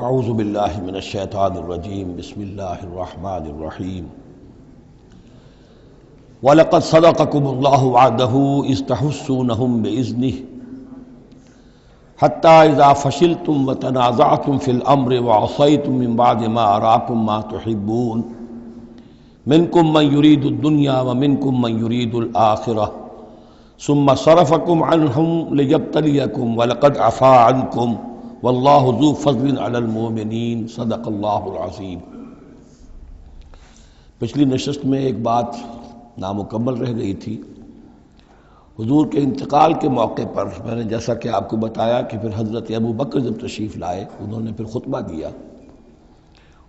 اعوذ باللہ من الشیطان الرجیم بسم اللہ الرحمن الرحیم وَلَقَدْ صَدَقَكُمُ اللَّهُ وَعْدَهُ إِذْ تَحُسُّونَهُم بِإِذْنِهِ حَتَّى إِذَا فَشِلْتُمْ وَتَنَازَعْتُمْ فِي الْأَمْرِ وَعَصَيْتُمْ مِنْ بَعْدِ مَا أَرَاكُمْ مَا تُحِبُّونَ مِنْكُمْ مَنْ يُرِيدُ الدُّنْيَا وَمِنْكُمْ مَنْ يُرِيدُ الْآخِرَةَ ثُمَّ صَرَفَكُمْ عَنْهُمْ لِيَبْتَلِيَكُمْ وَلَقَدْ عَفَا عَنْكُمْ وَاللَّهُ ذُو فَضْلٍ عَلَى الْمُؤْمِنِينَ صدق اللہ العظیم۔ پچھلی نشست میں ایک بات نامکمل رہ گئی تھی۔ حضور کے انتقال کے موقع پر میں نے جیسا کہ آپ کو بتایا کہ پھر حضرت ابو بکر جب تشریف لائے انہوں نے پھر خطبہ دیا،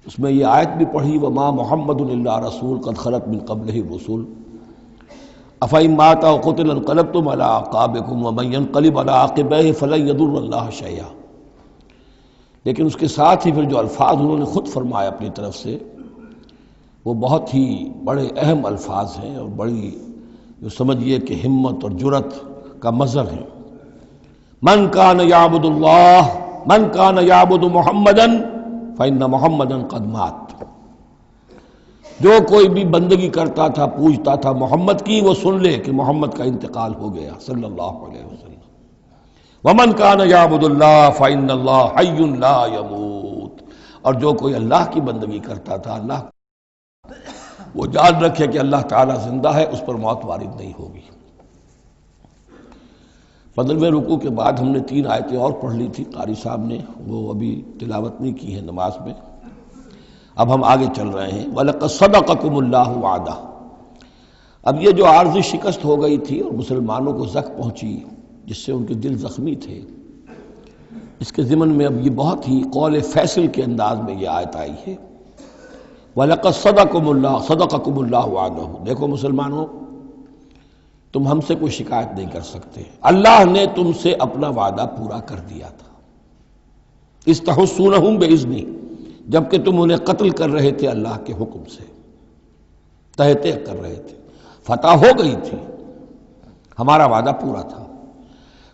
اس میں یہ آیت بھی پڑھی وَمَا مُحَمَّدٌ إِلَّا رَسُولٌ قَدْ خَلَتْ مِن قَبْلِهِ الرُّسُلُ أَفَإِن مَّاتَ أَوْ قُتِلَ انقلبتم عَلَىٰ أَعْقَابِكُمْ وَمَن يَنقلب عَلَىٰ عَقِبَيْهِ فَلَن يَضُرَّ اللَّهَ شَيْئًا۔ لیکن اس کے ساتھ ہی پھر جو الفاظ انہوں نے خود فرمائے اپنی طرف سے وہ بہت ہی بڑے اہم الفاظ ہیں اور بڑی جو سمجھیے کہ ہمت اور جرت کا مظہر ہے۔ من کان یعبد اللہ من کان یعبد محمدا فإن محمدا قد مات۔ جو کوئی بھی بندگی کرتا تھا پوجتا تھا محمد کی، وہ سن لے کہ محمد کا انتقال ہو گیا صلی اللہ علیہ وسلم۔ ومن کان یعبد اللہ فإن اللہ حی لا یموت، اور جو کوئی اللہ کی بندگی کرتا تھا اللہ وہ جان رکھے کہ اللہ تعالیٰ زندہ ہے، اس پر موت وارد نہیں ہوگی۔ 15ویں رکوع کے بعد ہم نے 3 آیتیں اور پڑھ لی تھی، قاری صاحب نے وہ ابھی تلاوت نہیں کی ہے نماز میں۔ اب ہم آگے چل رہے ہیں وَلَقَدْ صَدَقَكُمُ اللَّهُ وَعْدَهُ۔ اب یہ جو عارضی شکست ہو گئی تھی اور مسلمانوں کو زخم پہنچی جس سے ان کے دل زخمی تھے، اس کے ضمن میں اب یہ بہت ہی قول فیصل کے انداز میں یہ آیت آئی ہے وَلَقَدْ صَدَقَكُمُ اللَّهُ وَعْدَهُ۔ دیکھو مسلمانوں، تم ہم سے کوئی شکایت نہیں کر سکتے، اللہ نے تم سے اپنا وعدہ پورا کر دیا تھا۔ اِذْ تَحُسُّونَهُم بِإِذْنِهِ، جبکہ تم انہیں قتل کر رہے تھے اللہ کے حکم سے، تہتے کر رہے تھے، فتح ہو گئی تھی، ہمارا وعدہ پورا تھا۔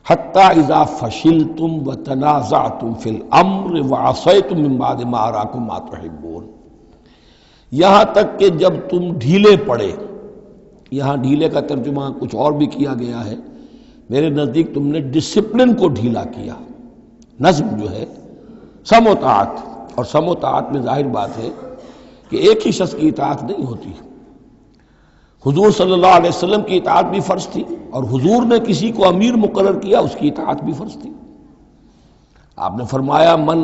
حتی اذا فشلتم وتنازعتم فی الامر وعصیتم من بعد ما اراکم ما تحبون، یہاں تک کہ جب تم ڈھیلے پڑے، یہاں ڈھیلے کا ترجمہ کچھ اور بھی کیا گیا ہے، میرے نزدیک تم نے ڈسپلن کو ڈھیلا کیا۔ نظم جو ہے سم و طاعت، اور سم و طاعت میں ظاہر بات ہے کہ ایک ہی شخص کی اطاعت نہیں ہوتی۔ حضور صلی اللہ علیہ وسلم کی اطاعت بھی فرض تھی، اور حضور نے کسی کو امیر مقرر کیا اس کی اطاعت بھی فرض تھی۔ آپ نے فرمایا من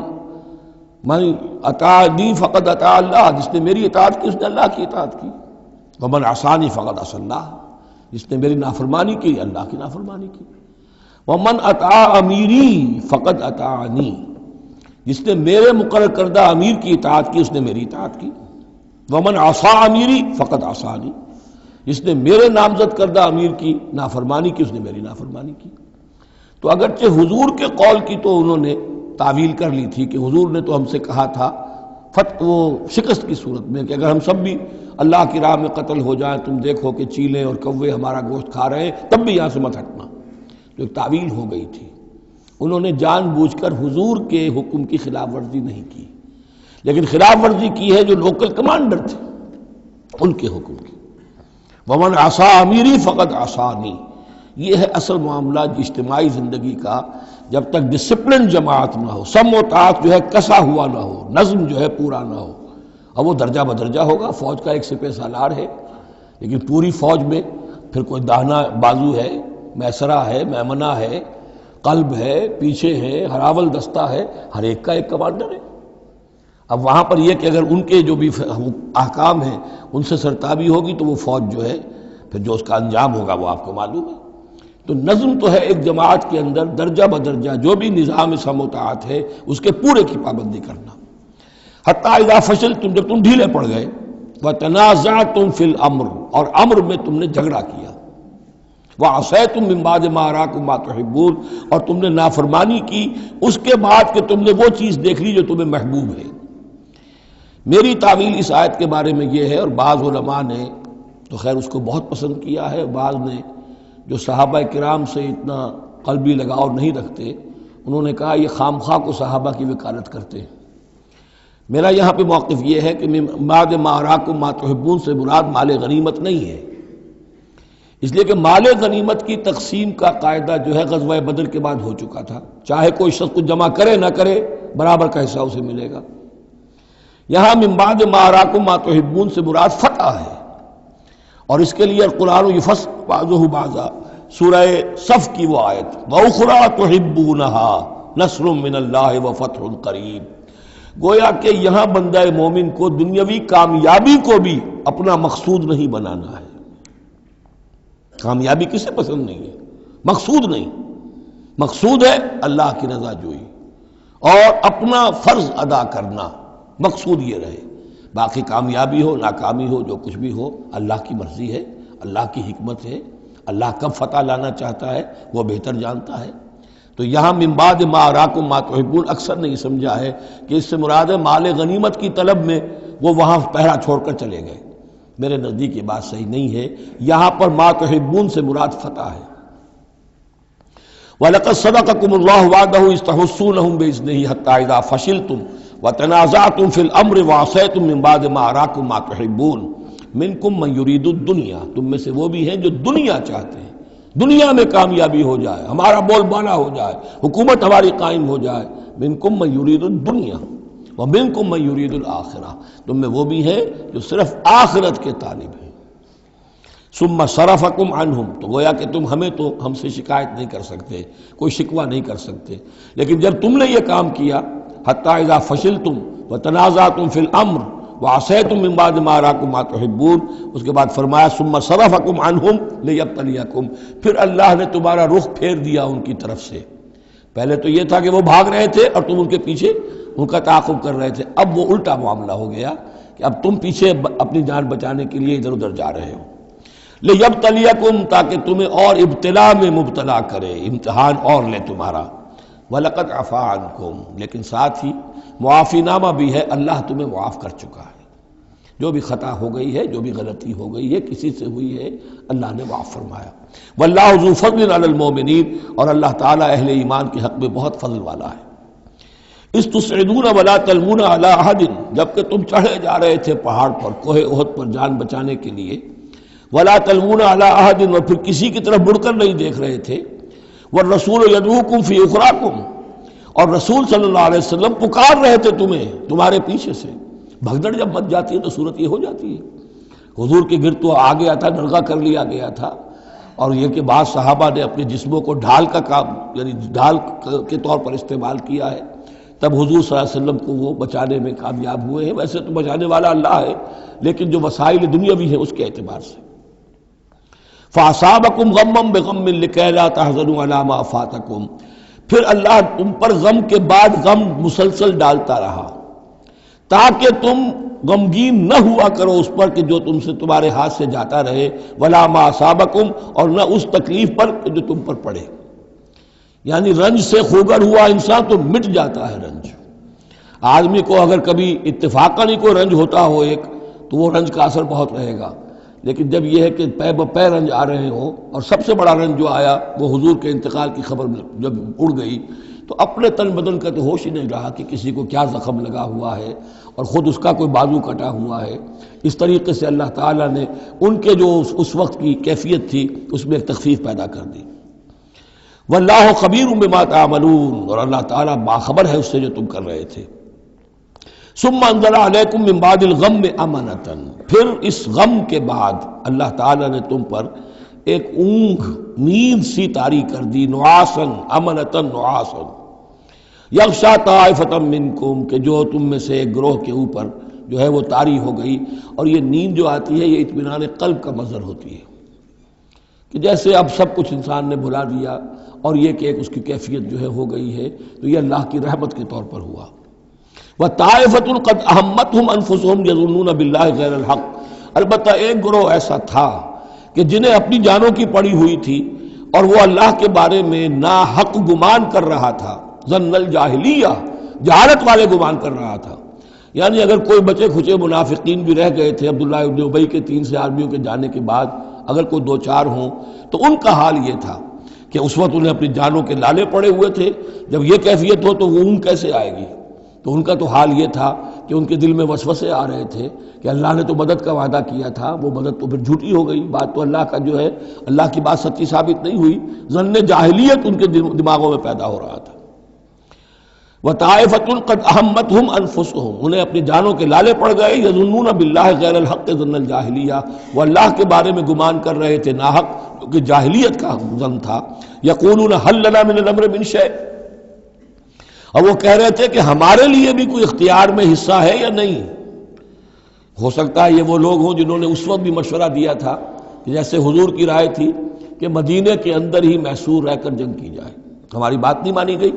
اطاعنی فقد اطاع اللہ، جس نے میری اطاعت کی اس نے اللہ کی اطاعت کی۔ ومن عصانی فقد عصی اللہ، جس نے میری نافرمانی کی اللہ کی نافرمانی کی۔ ومن اطاع امیری فقد اطاعنی، جس نے میرے مقرر کردہ امیر کی اطاعت کی اس نے میری اطاعت کی۔ ومن عصی امیری فقد عصانی، جس نے میرے نامزد کردہ امیر کی نافرمانی کی اس نے میری نافرمانی کی۔ تو اگرچہ حضور کے قول کی تو انہوں نے تعویل کر لی تھی کہ حضور نے تو ہم سے کہا تھا وہ شکست کی صورت میں کہ اگر ہم سب بھی اللہ کی راہ میں قتل ہو جائیں، تم دیکھو کہ چیلیں اور کوے ہمارا گوشت کھا رہے ہیں، تب بھی یہاں سے مت ہٹنا، جو ایک تعویل ہو گئی تھی۔ انہوں نے جان بوجھ کر حضور کے حکم کی خلاف ورزی نہیں کی، لیکن خلاف ورزی کی ہے جو لوکل کمانڈر تھے ان کے حکم کی۔ ومن عصا امیری فقد عصانی، یہ ہے اصل معاملہ اجتماعی زندگی کا، جب تک ڈسپلن جماعت نہ ہو، سم و طاعت جو ہے کسا ہوا نہ ہو، نظم جو ہے پورا نہ ہو۔ اب وہ درجہ بدرجہ ہوگا، فوج کا ایک سپہ سالار ہے، لیکن پوری فوج میں پھر کوئی داہنا بازو ہے، میسرہ ہے، میمنہ ہے، قلب ہے، پیچھے ہے، ہراول دستہ ہے، ہر ایک کا ایک کمانڈر ہے۔ اب وہاں پر یہ کہ اگر ان کے جو بھی احکام ہیں ان سے سرتابی ہوگی تو وہ فوج جو ہے پھر جو اس کا انجام ہوگا وہ آپ کو معلوم ہے۔ تو نظم تو ہے ایک جماعت کے اندر درجہ بدرجہ جو بھی نظام سم و طاعت ہے اس کے پورے کی پابندی کرنا۔ حتی اذا فشلتم، جب تم ڈھیلے پڑ گئے، وتنازعتم فی الامر، اور امر میں تم نے جھگڑا کیا، وعصیتم من بعد ما اراکم ما تحبون، اور تم نے نافرمانی کی اس کے بعد کہ تم نے وہ چیز دیکھ لی جو تمہیں محبوب ہے۔ میری تعویل اس آیت کے بارے میں یہ ہے، اور بعض علماء نے تو خیر اس کو بہت پسند کیا ہے، بعض نے جو صحابہ کرام سے اتنا قلبی لگاؤ نہیں رکھتے انہوں نے کہا یہ خام خواہ کو صحابہ کی وکالت کرتے ہیں، میرا یہاں پہ موقف یہ ہے کہ بعد ما اراکم ما تحبون سے مراد مال غنیمت نہیں ہے، اس لیے کہ مال غنیمت کی تقسیم کا قاعدہ جو ہے غزوہ بدر کے بعد ہو چکا تھا، چاہے کوئی شخص کچھ جمع کرے نہ کرے برابر کا حصہ اسے ملے گا۔ یہاں من بعد ما اراکم ما تحبون سے مراد فتح ہے، اور اس کے لیے القرآن یفصل بعضہ بعضا، سورہ صف کی وہ آیت وَأُخْرَىٰ تُحِبُّونَهَا نَصْرٌ مِّنَ اللَّهِ وَفَتْحٌ قَرِیب، گویا کہ یہاں بندہ مومن کو دنیاوی کامیابی کو بھی اپنا مقصود نہیں بنانا ہے۔ کامیابی کسے پسند نہیں ہے؟ مقصود نہیں، مقصود ہے اللہ کی رضا جوئی اور اپنا فرض ادا کرنا، مقصود یہ رہے۔ باقی کامیابی ہو ناکامی ہو جو کچھ بھی ہو اللہ کی مرضی ہے، اللہ کی حکمت ہے، اللہ کب فتح لانا چاہتا ہے وہ بہتر جانتا ہے۔ تو یہاں من بعد ما اراکم ما تحبون اکثر نہیں سمجھا ہے کہ اس سے مراد ہے مال غنیمت کی طلب میں وہ وہاں پہرا چھوڑ کر چلے گئے، میرے نزدیک یہ بات صحیح نہیں ہے۔ یہاں پر ما تحبون سے مراد فتح ہے۔ وَلَقَدْ صَدَقَكُمُ اللَّهُ وَعْدَهُ إِذْ تَحُسُّونَهُم بِإِذْنِهِ حَتَّىٰ إِذَا فَشِلْتُمْ وَتَنَازَعْتُمْ فِي الْأَمْرِ وَعَصَيْتُم مِّن بَعْدِ مَا أَرَاكُم مَّا تُحِبُّونَ مِنكُم مَّن يُرِيدُ الدُّنْيَا، تم میں سے وہ بھی ہیں جو دنیا چاہتے ہیں، دنیا میں کامیابی ہو جائے، ہمارا بول بالا ہو جائے، حکومت ہماری قائم ہو جائے۔ مِنكُم مَّن يُرِيدُ الدُّنْيَا وَمِنكُم مَّن يُرِيدُ الْآخِرَةَ، تم میں وہ بھی ہیں جو صرف آخرت کے طالب ہیں۔ ثم صرفکم عنہم، تو گویا کہ تم ہم سے شکایت نہیں کر سکتے، کوئی شکوہ نہیں کر سکتے، لیکن جب تم نے یہ کام کیا حتی اذا فشلتم وتنازعتم فی الامر وعصیتم من بعد ما اراکم ما تحبون، اس کے بعد فرمایا ثم صرفکم عنہم لیبتلیکم، پھر اللہ نے تمہارا رخ پھیر دیا ان کی طرف سے۔ پہلے تو یہ تھا کہ وہ بھاگ رہے تھے اور تم ان کے پیچھے ان کا تعاقب کر رہے تھے، اب وہ الٹا معاملہ ہو گیا کہ اب تم پیچھے اپنی جان بچانے کے لیے ادھر ادھر جا رہے ہو۔ لیبتلیکم، تاکہ تمہیں اور ابتلا میں مبتلا کرے، امتحان اور لے تمہارا۔ وَلَقَدْ عَفَا عَنْكُمْ، لیکن ساتھ ہی معافی نامہ بھی ہے، اللہ تمہیں معاف کر چکا ہے، جو بھی خطا ہو گئی ہے، جو بھی غلطی ہو گئی ہے، کسی سے ہوئی ہے، اللہ نے معاف فرمایا۔ وَاللَّهُ ذُو فَضْلٍ عَلَى الْمُؤْمِنِينَ، اور اللہ تعالیٰ اہل ایمان کے حق میں بہت فضل والا ہے۔ اِذْ تُصْعِدُونَ وَلَا تَلْوُونَ عَلَىٰ أَحَدٍ، جبکہ تم چڑھے جا رہے تھے پہاڑ پر، کوہ احد پر جان بچانے کے لیے، وَلَا تَلْوُونَ عَلَىٰ أَحَدٍ، اور پھر کسی کی طرف مڑ کر نہیں دیکھ رہے تھے، وَالرَّسُولُ يَدْعُوكُمْ فِي أُخْرَاكُمْ، اور رسول صلی اللہ علیہ وسلم پکار رہے تھے تمہیں تمہارے پیچھے سے۔ بھگدڑ جب مچ جاتی ہے تو صورت یہ ہو جاتی ہے۔ حضور کے گرد تو آ گیا تھا، نرغہ کر لیا گیا تھا، اور یہ کہ بعض صحابہ نے اپنے جسموں کو ڈھال کا کام، یعنی ڈھال کے طور پر استعمال کیا ہے، تب حضور صلی اللہ علیہ وسلم کو وہ بچانے میں کامیاب ہوئے ہیں۔ ویسے تو بچانے والا اللہ ہے، لیکن جو وسائل دنیاوی ہیں اس کے اعتبار سے۔ فَأَصَابَكُمْ غَمًّا بِغَمٍّ لِكَيْ لَا تَحْزَنُوا عَلَىٰ مَا فَاتَكُمْ، پھر اللہ تم پر غم کے بعد غم مسلسل ڈالتا رہا تاکہ تم غمگین نہ ہوا کرو اس پر کہ جو تم سے تمہارے ہاتھ سے جاتا رہے، وَلَا مَا أَصَابَكُمْ، اور نہ اس تکلیف پر جو تم پر پڑے۔ یعنی رنج سے خوگر ہوا انسان تو مٹ جاتا ہے رنج۔ آدمی کو اگر کبھی اتفاقاً ہی کوئی رنج ہوتا ہو ایک تو وہ رنج کا اثر بہت رہے گا، لیکن جب یہ ہے کہ پے بپے رنج آ رہے ہوں، اور سب سے بڑا رنج جو آیا وہ حضور کے انتقال کی خبر جب اڑ گئی تو اپنے تن بدن کا تو ہوش ہی نہیں رہا کہ کسی کو کیا زخم لگا ہوا ہے اور خود اس کا کوئی بازو کٹا ہوا ہے۔ اس طریقے سے اللہ تعالیٰ نے ان کے جو اس وقت کی کیفیت تھی اس میں ایک تخفیف پیدا کر دی۔ واللہ خبیر بما تعملون، اور اللہ تعالیٰ باخبر ہے اس سے جو تم کر رہے تھے۔ ثم انزل علیکم من بعد الغم امنۃ، پھر اس غم کے بعد اللہ تعالیٰ نے تم پر ایک اونگ، نیند سی طاری کر دی، نعاسن امنۃ نعاسن یغشا طائفۃ منکم، کہ جو تم میں سے ایک گروہ کے اوپر جو ہے وہ طاری ہو گئی۔ اور یہ نیند جو آتی ہے یہ اطمینان قلب کا مظہر ہوتی ہے، کہ جیسے اب سب کچھ انسان نے بھلا دیا اور یہ کہ ایک اس کی کیفیت جو ہے ہو گئی ہے، تو یہ اللہ کی رحمت کے طور پر ہوا۔ وَطَائِفَةٌ قَدْ أَهَمَّتْهُمْ أَنفُسُهُمْ يَظُنُّونَ بِاللَّهِ غَيْرَ الْحَقِّ، البتہ ایک گروہ ایسا تھا کہ جنہیں اپنی جانوں کی پڑی ہوئی تھی اور وہ اللہ کے بارے میں ناحق گمان کر رہا تھا، ظن الجاہلیہ، جہالت والے گمان کر رہا تھا۔ یعنی اگر کوئی بچے کھچے منافقین بھی رہ گئے تھے عبداللہ ابن ابی کے 3 سے آدمیوں کے جانے کے بعد، اگر کوئی 2-4 ہوں تو ان کا حال یہ تھا کہ اس وقت انہیں اپنی جانوں کے لالے پڑے ہوئے تھے، جب یہ کیفیت ہو تو وہ اون کیسے آئے گی؟ تو ان کا تو حال یہ تھا کہ ان کے دل میں وسوسے آ رہے تھے کہ اللہ نے تو مدد کا وعدہ کیا تھا، وہ مدد تو پھر جھوٹی ہو گئی، بات تو اللہ کا جو ہے اللہ کی بات سچی ثابت نہیں ہوئی، ظن جاہلیت ان کے دماغوں میں پیدا ہو رہا تھا۔ وَطَائِفَةٌ قَدْ أَهَمَّتْهُمْ أَنفُسُهُمْ، انہیں اپنی جانوں کے لالے پڑ گئے، يَظُنُّونَ بِاللَّهِ غَيْرَ الْحَقِّ ظَنَّ الْجَاهِلِيَّةِ، وہ اللہ کے بارے میں گمان کر رہے تھے ناحق، جو کہ جاہلیت کا ظن تھا۔ يَقُولُونَ هَلْ لَنَا مِنَ الْأَمْرِ مِنْ شَيْءٍ، اور وہ کہہ رہے تھے کہ ہمارے لیے بھی کوئی اختیار میں حصہ ہے یا نہیں۔ ہو سکتا ہے یہ وہ لوگ ہوں جنہوں نے اس وقت بھی مشورہ دیا تھا کہ جیسے حضور کی رائے تھی کہ مدینے کے اندر ہی محصور رہ کر جنگ کی جائے، ہماری بات نہیں مانی گئی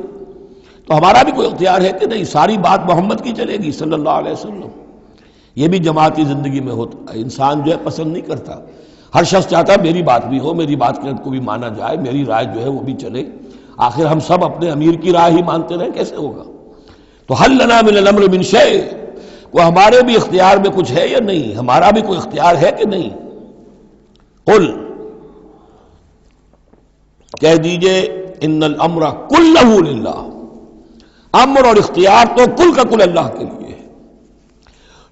تو ہمارا بھی کوئی اختیار ہے کہ نہیں، ساری بات محمد کی چلے گی صلی اللہ علیہ وسلم۔ یہ بھی جماعتی زندگی میں ہوتا ہے، انسان جو ہے پسند نہیں کرتا، ہر شخص چاہتا ہے میری بات بھی ہو، میری بات کو بھی مانا جائے، میری رائے جو ہے وہ بھی چلے، آخر ہم سب اپنے امیر کی رائے ہی مانتے رہیں، کیسے ہوگا؟ تو حل لنا من الامر من شیء، وہ ہمارے بھی اختیار میں کچھ ہے یا نہیں، ہمارا بھی کوئی اختیار ہے کہ نہیں؟ قل، کہہ دیجئے ان الامر کلہ للہ، امر اور اختیار تو کل کا کل اللہ کے لیے ہے۔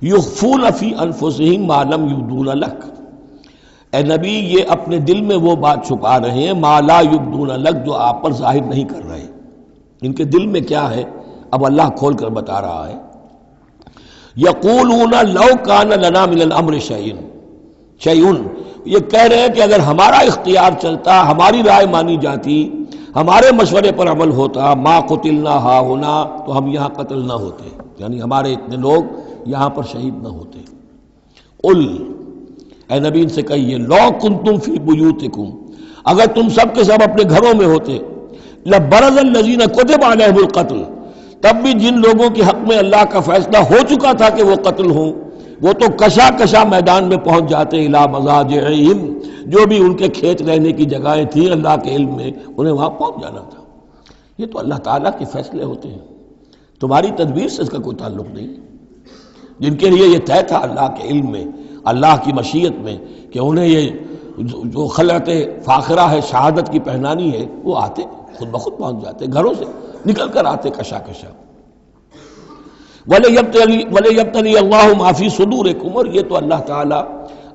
یخفون فی انفسہم ما لم یبدون لک، اے نبی یہ اپنے دل میں وہ بات چھپا رہے ہیں ما لا یبدون لک، جو آپ پر ظاہر نہیں کر رہے، ان کے دل میں کیا ہے اب اللہ کھول کر بتا رہا ہے۔ یقولون لو کان لنا من الامر شیء، یہ کہہ رہے ہیں کہ اگر ہمارا اختیار چلتا، ہماری رائے مانی جاتی، ہمارے مشورے پر عمل ہوتا، ما قتلنا ہا ہونا، تو ہم یہاں قتل نہ ہوتے، یعنی ہمارے اتنے لوگ یہاں پر شہید نہ ہوتے۔ قل، اے نبی ان سے کہیے لو کنتم فی بیوتکم، اگر تم سب کے سب اپنے گھروں میں ہوتے، لبرز الذین کتب علیہم القتل، تب بھی جن لوگوں کے حق میں اللہ کا فیصلہ ہو چکا تھا کہ وہ قتل ہوں، وہ تو کشا کشا میدان میں پہنچ جاتے، الی مضاجعہم، جو بھی ان کے کھیت رہنے کی جگہیں تھیں اللہ کے علم میں، انہیں وہاں پہنچ جانا تھا۔ یہ تو اللہ تعالیٰ کے فیصلے ہوتے ہیں، تمہاری تدبیر سے اس کا کوئی تعلق نہیں۔ جن کے لیے یہ طے تھا اللہ کے علم میں، اللہ کی مشیت میں کہ انہیں یہ جو خلعت فاخرہ ہے، شہادت کی پہنانی ہے، وہ آتے خود بخود پہنچ جاتے، گھروں سے نکل کر آتے کشا کشا۔ وَلَيَبْتَلِيَ اللَّهُ مَا فِي صُدُورِكُمْ، اور یہ تو اللہ تعالیٰ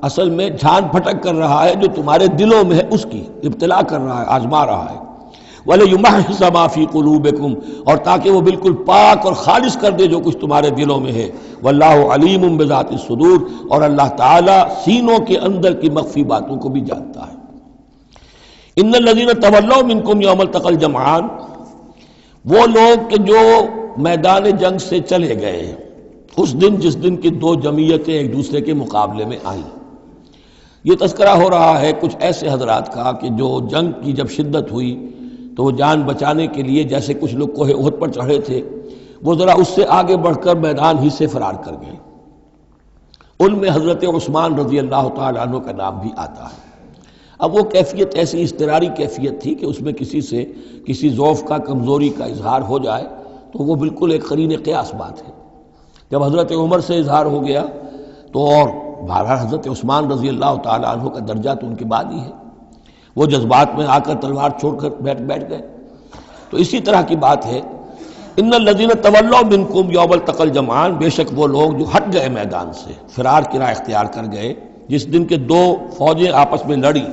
اصل میں جھان پھٹک کر رہا ہے جو تمہارے دلوں میں ہے، اس کی ابتلا کر رہا ہے، آزما رہا ہے۔ وَلَيُمَحِّصَ مَا فِي قُلُوبِكُمْ، اور تاکہ وہ بالکل پاک اور خالص کر دے جو کچھ تمہارے دلوں میں ہے۔ وَاللَّهُ عَلِيمٌ بِذَاتِ الصُّدُورِ، اور اللہ تعالیٰ سینوں کے اندر کی مخفی باتوں کو بھی جانتا ہے۔ إِنَّ الَّذِينَ تَوَلَّوْا مِنكُمْ يَوْمَ الْتَقَى الْجَمْعَانِ، وہ لوگ کہ جو میدان جنگ سے چلے گئے اس دن جس دن کی دو جمعیتیں ایک دوسرے کے مقابلے میں آئیں، یہ تذکرہ ہو رہا ہے کچھ ایسے حضرات کا کہ جو جنگ کی جب شدت ہوئی تو وہ جان بچانے کے لیے جیسے کچھ لوگ کوہ احد پر چڑھے تھے، وہ ذرا اس سے آگے بڑھ کر میدان ہی سے فرار کر گئے۔ ان میں حضرت عثمان رضی اللہ تعالیٰ عنہ کا نام بھی آتا ہے۔ اب وہ کیفیت ایسی اضطراری کیفیت تھی کہ اس میں کسی سے کسی ضعف کا، کمزوری کا اظہار ہو جائے تو وہ بالکل ایک قرین قیاس بات ہے۔ جب حضرت عمر سے اظہار ہو گیا تو اور بہرحال حضرت عثمان رضی اللہ تعالیٰ عنہ کا درجہ تو ان کے بعد ہی ہے، وہ جذبات میں آ کر تلوار چھوڑ کر بیٹھ گئے۔ تو اسی طرح کی بات ہے، ان الذین تولوا منکم یوم التقى الجمعان، بے شک وہ لوگ جو ہٹ گئے میدان سے، فرار کی راہ اختیار کر گئے جس دن کے دو فوجیں آپس میں لڑی۔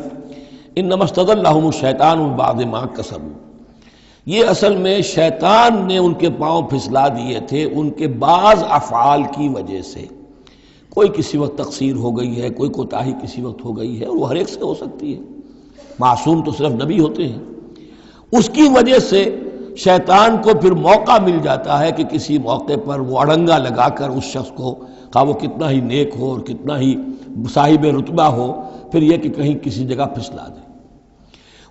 انما استزلهم الشیطان بعد ما کسبوا، یہ اصل میں شیطان نے ان کے پاؤں پھسلا دیے تھے ان کے بعض افعال کی وجہ سے۔ کوئی کسی وقت تقصیر ہو گئی ہے، کوئی کوتاہی کسی وقت ہو گئی ہے، اور وہ ہر ایک سے ہو سکتی ہے، معصوم تو صرف نبی ہوتے ہیں۔ اس کی وجہ سے شیطان کو پھر موقع مل جاتا ہے کہ کسی موقع پر وہ اڑنگا لگا کر اس شخص کو، خواہ وہ کتنا ہی نیک ہو اور کتنا ہی صاحب رتبہ ہو، پھر یہ کہ کہیں کسی جگہ پھسلا دے۔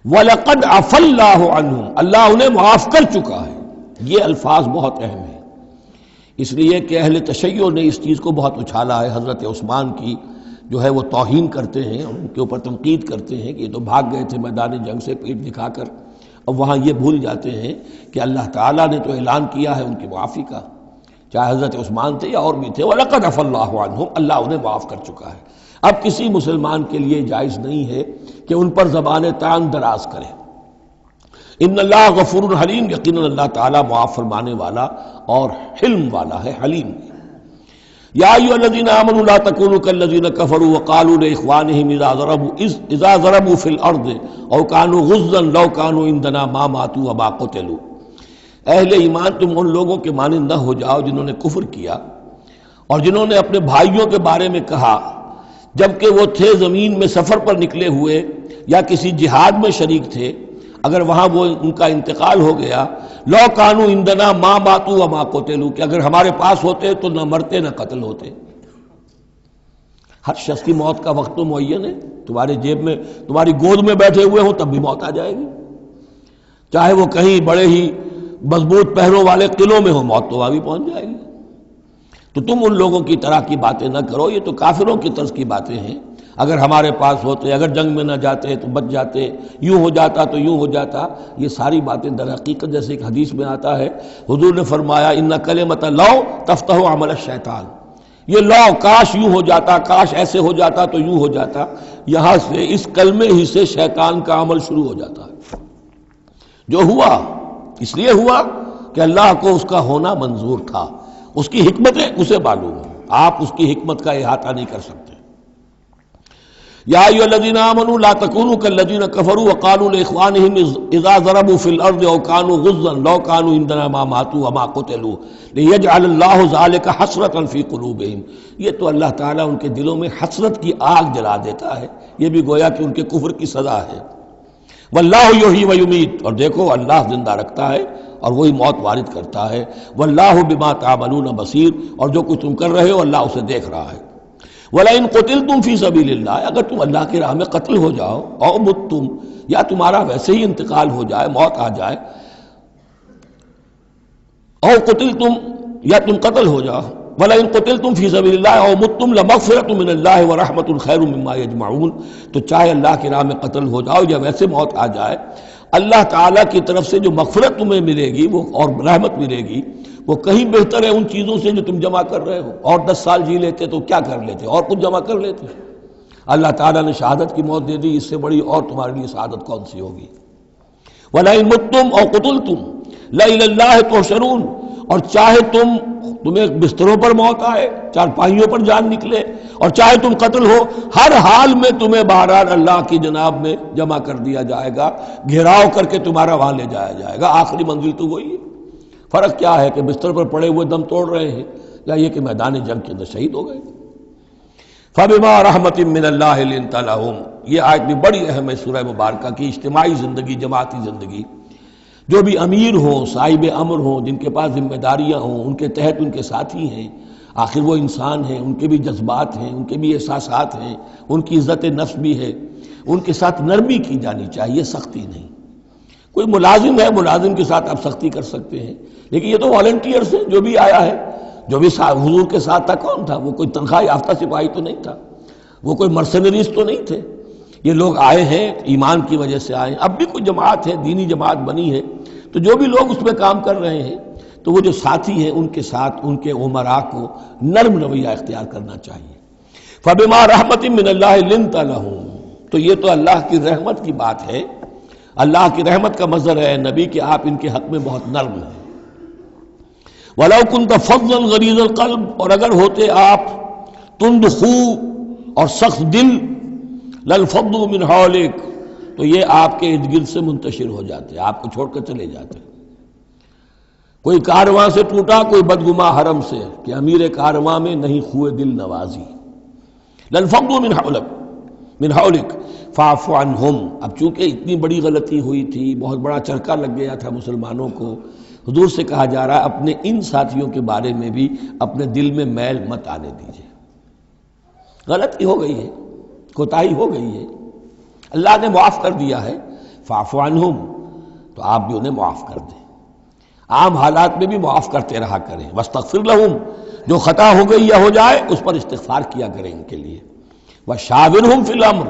وَلَقَدْ عَفَا اللَّهُ عَنْهُمْ، اللہ انہیں معاف کر چکا ہے۔ یہ الفاظ بہت اہم ہیں، اس لیے کہ اہل تشیع نے اس چیز کو بہت اچھالا ہے، حضرت عثمان کی جو ہے وہ توہین کرتے ہیں، ان کے اوپر تنقید کرتے ہیں کہ یہ تو بھاگ گئے تھے میدان جنگ سے پیٹھ دکھا کر، اب وہاں یہ بھول جاتے ہیں کہ اللہ تعالیٰ نے تو اعلان کیا ہے ان کی معافی کا، چاہے حضرت عثمان تھے یا اور بھی تھے۔ وَلَقَدْ عَفَا اللَّهُ عَنْهُمْ، اللہ انہیں معاف کر چکا ہے۔ اب کسی مسلمان کے لیے جائز نہیں ہے کہ ان پر زبان تان دراز کرے۔ ان اللہ غفور حلیم، یقیناً اللہ تعالیٰ معاف فرمانے والا اور حلم والا ہے، حلیم ہے۔ یا ایھا الذین آمنوا لا تکونوا کالذین کفروا وقالوا لاخوانہم اذا ضربوا فی الارض او کانوا غزا لو کانوا عندنا ما ماتوا وما قتلوا، اہل ایمان تم ان لوگوں کے مانند نہ ہو جاؤ جنہوں نے کفر کیا اور جنہوں نے اپنے بھائیوں کے بارے میں کہا جبکہ وہ تھے زمین میں سفر پر نکلے ہوئے یا کسی جہاد میں شریک تھے، اگر وہاں وہ ان کا انتقال ہو گیا، لو کانوا عندنا ما ماتوا وما قتلوا، کہ اگر ہمارے پاس ہوتے تو نہ مرتے نہ قتل ہوتے۔ ہر شخص کی موت کا وقت تو معین ہے، تمہارے جیب میں تمہاری گود میں بیٹھے ہوئے ہوں تب بھی موت آ جائے گی، چاہے وہ کہیں بڑے ہی مضبوط پہروں والے قلعوں میں ہو، موت تو وہاں بھی پہنچ جائے گی۔ تو تم ان لوگوں کی طرح کی باتیں نہ کرو، یہ تو کافروں کی طرز کی باتیں ہیں، اگر ہمارے پاس ہوتے، اگر جنگ میں نہ جاتے تو بچ جاتے، یوں ہو جاتا تو یوں ہو جاتا، یہ ساری باتیں در حقیقت جیسے ایک حدیث میں آتا ہے، حضور نے فرمایا ان کلمۃ لو تفتح عمل الشیطان، یہ لو کاش یوں ہو جاتا، کاش ایسے ہو جاتا تو یوں ہو جاتا، یہاں سے اس کلمے ہی سے شیطان کا عمل شروع ہو جاتا ہے۔ جو ہوا اس لیے ہوا کہ اللہ کو اس کا ہونا منظور تھا، اس کی حکمتیں اسے معلوم ہیں، آپ اس کی حکمت کا احاطہ نہیں کر سکتے۔ یا ایھا الذین آمنوا لا تکونوا کالذین کفروا وقالوا لاخوانہم اذا ضربوا فی الارض او کانوا غزا لو کانوا عندنا ما ماتوا وما قتلوا لیجعل اللہ ذلک حسرۃ فی قلوبہم، یہ تو اللہ تعالیٰ ان کے دلوں میں حسرت کی آگ جلا دیتا ہے، یہ بھی گویا کہ ان کے کفر کی سزا ہے۔ واللہ یحیی ویمیت، اور دیکھو اللہ زندہ رکھتا ہے اور وہی موت وارد کرتا ہے۔ واللہ بما تعملون بصیر، اور جو کچھ تم کر رہے ہو اللہ اسے دیکھ رہا ہے۔ وَلَئِن قُتِلْتُمْ فِي سَبِيلِ اللَّهِ، اگر تم اللہ کی راہ میں قتل ہو جاؤ، او متم، یا تمہارا ویسے ہی انتقال ہو جائے، موت آ جائے، او قتلتم، یا تم قتل ہو جاؤ، وَلَئِن قُتِلْتُمْ فِي سَبِيلِ اللَّهِ او متم لَمَغْفِرَةٌ مِّنَ اللَّهِ وَرَحْمَةٌ خَيْرٌ مِّمَّا يَجْمَعُونَ، تو چاہے اللہ کی راہ میں قتل ہو جاؤ یا ویسے موت آ جائے، اللہ تعالیٰ کی طرف سے جو مغفرت تمہیں ملے گی وہ اور رحمت ملے گی وہ کہیں بہتر ہے ان چیزوں سے جو تم جمع کر رہے ہو۔ اور 10 سال جی لیتے تو کیا کر لیتے، اور کچھ جمع کر لیتے۔ اللہ تعالیٰ نے شہادت کی موت دے دی، اس سے بڑی اور تمہارے لیے شہادت کون سی ہوگی۔ وَلَئِن مُتُّمْ أَوْ قُتِلْتُمْ لَإِلَى اللَّهِ تُحْشَرُونَ، اور چاہے تمہیں بستروں پر موت آئے، چارپائیوں پر جان نکلے، اور چاہے تم قتل ہو، ہر حال میں تمہیں بہرحال اللہ کی جناب میں جمع کر دیا جائے گا، گھیراؤ کر کے تمہارا وہاں لے جایا جائے گا، آخری منزل تو وہی ہے۔ فرق کیا ہے کہ بستر پر پڑے ہوئے دم توڑ رہے ہیں یا یہ کہ میدان جنگ کے اندر شہید ہو گئے۔ فَبِمَا رَحْمَةٍ مِّنَ اللَّهِ لِنتَ لَهُمْ، یہ آیت بھی بڑی اہم ہے سورہ مبارکہ کی۔ اجتماعی زندگی، جماعتی زندگی، جو بھی امیر ہوں، صاحب امر ہوں، جن کے پاس ذمہ داریاں ہوں، ان کے تحت ان کے ساتھی ہیں، آخر وہ انسان ہیں، ان کے بھی جذبات ہیں، ان کے بھی احساسات ہیں، ان کی عزت نفس بھی ہے، ان کے ساتھ نرمی کی جانی چاہیے، سختی نہیں۔ کوئی ملازم ہے، ملازم کے ساتھ آپ سختی کر سکتے ہیں، لیکن یہ تو والنٹیئرز ہیں، جو بھی آیا ہے، جو بھی حضور کے ساتھ تھا، کون تھا وہ؟ کوئی تنخواہ یافتہ سپاہی تو نہیں تھا، وہ کوئی مرسنریز تو نہیں تھے، یہ لوگ آئے ہیں ایمان کی وجہ سے آئے ہیں۔ اب بھی کوئی جماعت ہے، دینی جماعت بنی ہے، تو جو بھی لوگ اس میں کام کر رہے ہیں تو وہ جو ساتھی ہیں ان کے ساتھ ان کے امراء کو نرم رویہ اختیار کرنا چاہیے۔ فَبِمَا رَحْمَةٍ مِّنَ اللَّهِ لِنتَ لَهُمْ، تو یہ تو اللہ کی رحمت کی بات ہے، اللہ کی رحمت کا مظہر ہے نبی کہ آپ ان کے حق میں بہت نرم ہیں۔ وَلَوْ كُنْتَ فَظًّا غَلِيظَ الْقَلْبِ، اور اگر ہوتے آپ تند خو اور سخت دل، لَانفَضُّوا مِنْ حَوْلِكَ، تو یہ آپ کے ارد گرد سے منتشر ہو جاتے، آپ کو چھوڑ کر چلے جاتے۔ کوئی کارواں سے ٹوٹا، کوئی بدگما حرم سے، کہ امیر کارواں میں نہیں خوئے دل نوازی۔ لَانفَضُّوا مِنْ حَوْلِكَ فَاعْفُ عَنْهُمْ، اب چونکہ اتنی بڑی غلطی ہوئی تھی، بہت بڑا چرکا لگ گیا تھا مسلمانوں کو، حضور سے کہا جا رہا ہے اپنے ان ساتھیوں کے بارے میں بھی اپنے دل میں میل مت آنے دیجیے۔ غلطی ہو گئی ہے، کوتاہی ہو گئی ہے، اللہ نے معاف کر دیا ہے، فاعف عنہم، تو آپ بھی انہیں معاف کر دیں، عام حالات میں بھی معاف کرتے رہا کریں۔ واستغفر لہم، جو خطا ہو گئی یا ہو جائے اس پر استغفار کیا کریں ان کے لیے۔ وشاورہم فی الامر،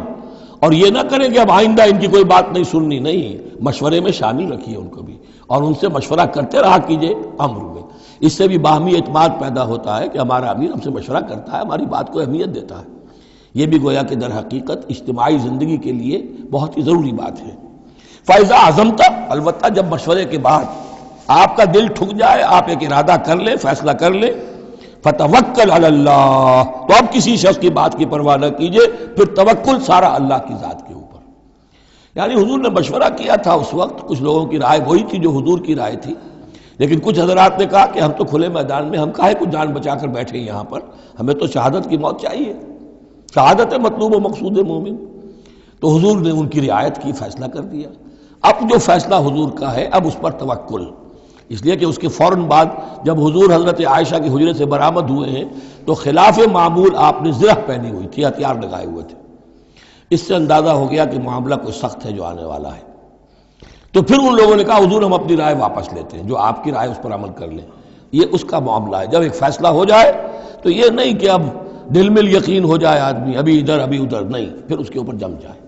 اور یہ نہ کریں کہ اب آئندہ ان کی کوئی بات نہیں سننی، نہیں، مشورے میں شامل رکھیے ان کو بھی، اور ان سے مشورہ کرتے رہا کیجیے امر میں۔ اس سے بھی باہمی اعتماد پیدا ہوتا ہے کہ ہمارا امیر ہم سے مشورہ کرتا ہے، ہماری بات کو اہمیت دیتا ہے۔ یہ بھی گویا کہ در حقیقت اجتماعی زندگی کے لیے بہت ہی ضروری بات ہے۔ فَإِذَا عَزَمْتَ، البتہ جب مشورے کے بعد آپ کا دل ٹھک جائے، آپ ایک ارادہ کر لیں، فیصلہ کر لیں، فتوکل علی اللہ، تو اب کسی شخص کی بات کی پرواہ نہ کیجیے، پھر توکل سارا اللہ کی ذات کے اوپر۔ یعنی حضور نے مشورہ کیا تھا اس وقت، کچھ لوگوں کی رائے وہی تھی جو حضور کی رائے تھی، لیکن کچھ حضرات نے کہا کہ ہم تو کھلے میدان میں، ہم کاہے کو جان بچا کر بیٹھے یہاں پر، ہمیں تو شہادت کی موت چاہیے، شہادت ہے مطلوب و مقصود مومن۔ تو حضور نے ان کی رعایت کی، فیصلہ کر دیا۔ اب جو فیصلہ حضور کا ہے اب اس پر توکل، اس لیے کہ اس کے فوراً بعد جب حضور حضرت عائشہ کے حجرے سے برآمد ہوئے ہیں تو خلاف معمول آپ نے زرہ پہنی ہوئی تھی، ہتھیار لگائے ہوئے تھے، اس سے اندازہ ہو گیا کہ معاملہ کوئی سخت ہے جو آنے والا ہے۔ تو پھر ان لوگوں نے کہا حضور ہم اپنی رائے واپس لیتے ہیں، جو آپ کی رائے اس پر عمل کر لیں، یہ اس کا معاملہ ہے۔ جب ایک فیصلہ ہو جائے تو یہ نہیں کہ اب دل میں یقین ہو جائے آدمی ابھی ادھر ابھی ادھر، نہیں، پھر اس کے اوپر جم جائے۔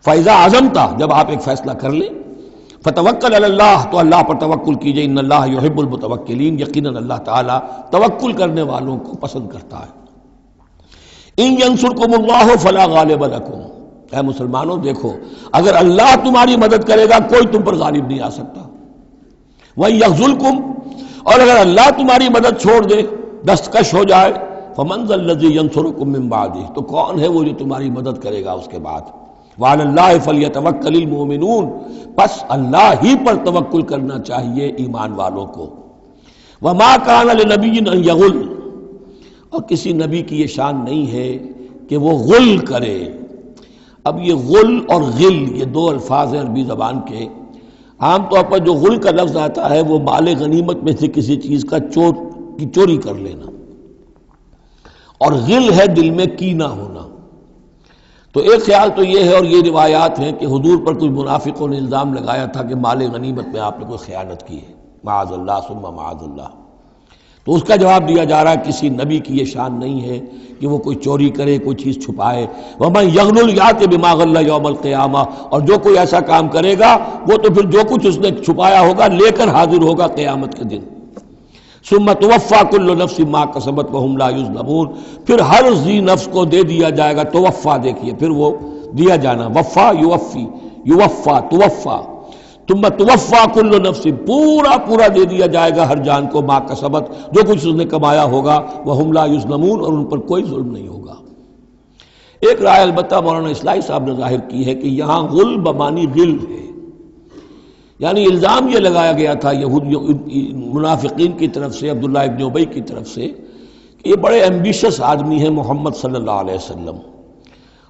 فَإِذَا عَزَمْتَ، جب آپ ایک فیصلہ کر لیں، فَتَوَكَّلْ عَلَى اللَّهِ، تو اللہ پر توکل کیجئے، ان اللہ یحب المتوکلین، یقیناً اللہ تعالیٰ توکل کرنے والوں کو پسند کرتا ہے۔ ان ینصرکم اللہ فلا غالب لکم، اے مسلمانوں دیکھو، اگر اللہ تمہاری مدد کرے گا کوئی تم پر غالب نہیں آ سکتا۔ وَإِن یخذلکم، اور اگر اللہ تمہاری مدد چھوڑ دے، دستکش ہو جائے، فمن ذا الذی ینصرکم من بعدہ، تو کون ہے وہ جو تمہاری مدد کرے گا اس کے بعد۔ وعلی اللہ فلیتوکل المؤمنون، پس اللہ ہی پر توکل کرنا چاہیے ایمان والوں کو۔ وما کان لنبی ان یغل، اور کسی نبی کی یہ شان نہیں ہے کہ وہ غل کرے۔ اب یہ غل اور غل یہ دو الفاظ ہیں عربی زبان کے، عام طور پر جو غل کا لفظ آتا ہے وہ مال غنیمت میں سے کسی چیز کا چوری کر لینا، اور غل ہے دل میں کینہ ہونا۔ تو ایک خیال تو یہ ہے، اور یہ روایات ہیں کہ حضور پر کچھ منافقوں نے الزام لگایا تھا کہ مال غنیمت میں آپ نے کوئی خیانت کی ہے، معاذ اللہ ثم معاذ اللہ۔ تو اس کا جواب دیا جا رہا ہے کسی نبی کی یہ شان نہیں ہے کہ وہ کوئی چوری کرے، کوئی چیز چھپائے۔ وَمَن یغلل یأت بما غل یوم القیامہ، اور جو کوئی ایسا کام کرے گا وہ تو پھر جو کچھ اس نے چھپایا ہوگا لے کر حاضر ہوگا قیامت کے دن۔ ثم توفیٰ کل نفس ما کسبت وہم لا یظلمون، پھر ہر ذی نفس کو دے دیا جائے گا، توفیٰ دیکھیے پھر وہ دیا جانا، وفا یوفی، یوفا توفیٰ، ثم توفیٰ کل نفس، پورا دے دیا جائے گا ہر جان کو، ما کسبت، جو کچھ اس نے کمایا ہوگا، وہم لا یظلمون، اور ان پر کوئی ظلم نہیں ہوگا۔ ایک رائے البتہ مولانا اصلاحی صاحب نے ظاہر کی ہے کہ یہاں غل بمانی غل ہے، یعنی الزام یہ لگایا گیا تھا منافقین کی طرف سے، عبداللہ ابن ابی کی طرف سے، کہ یہ بڑے ایمبیشس آدمی ہیں محمد صلی اللہ علیہ وسلم،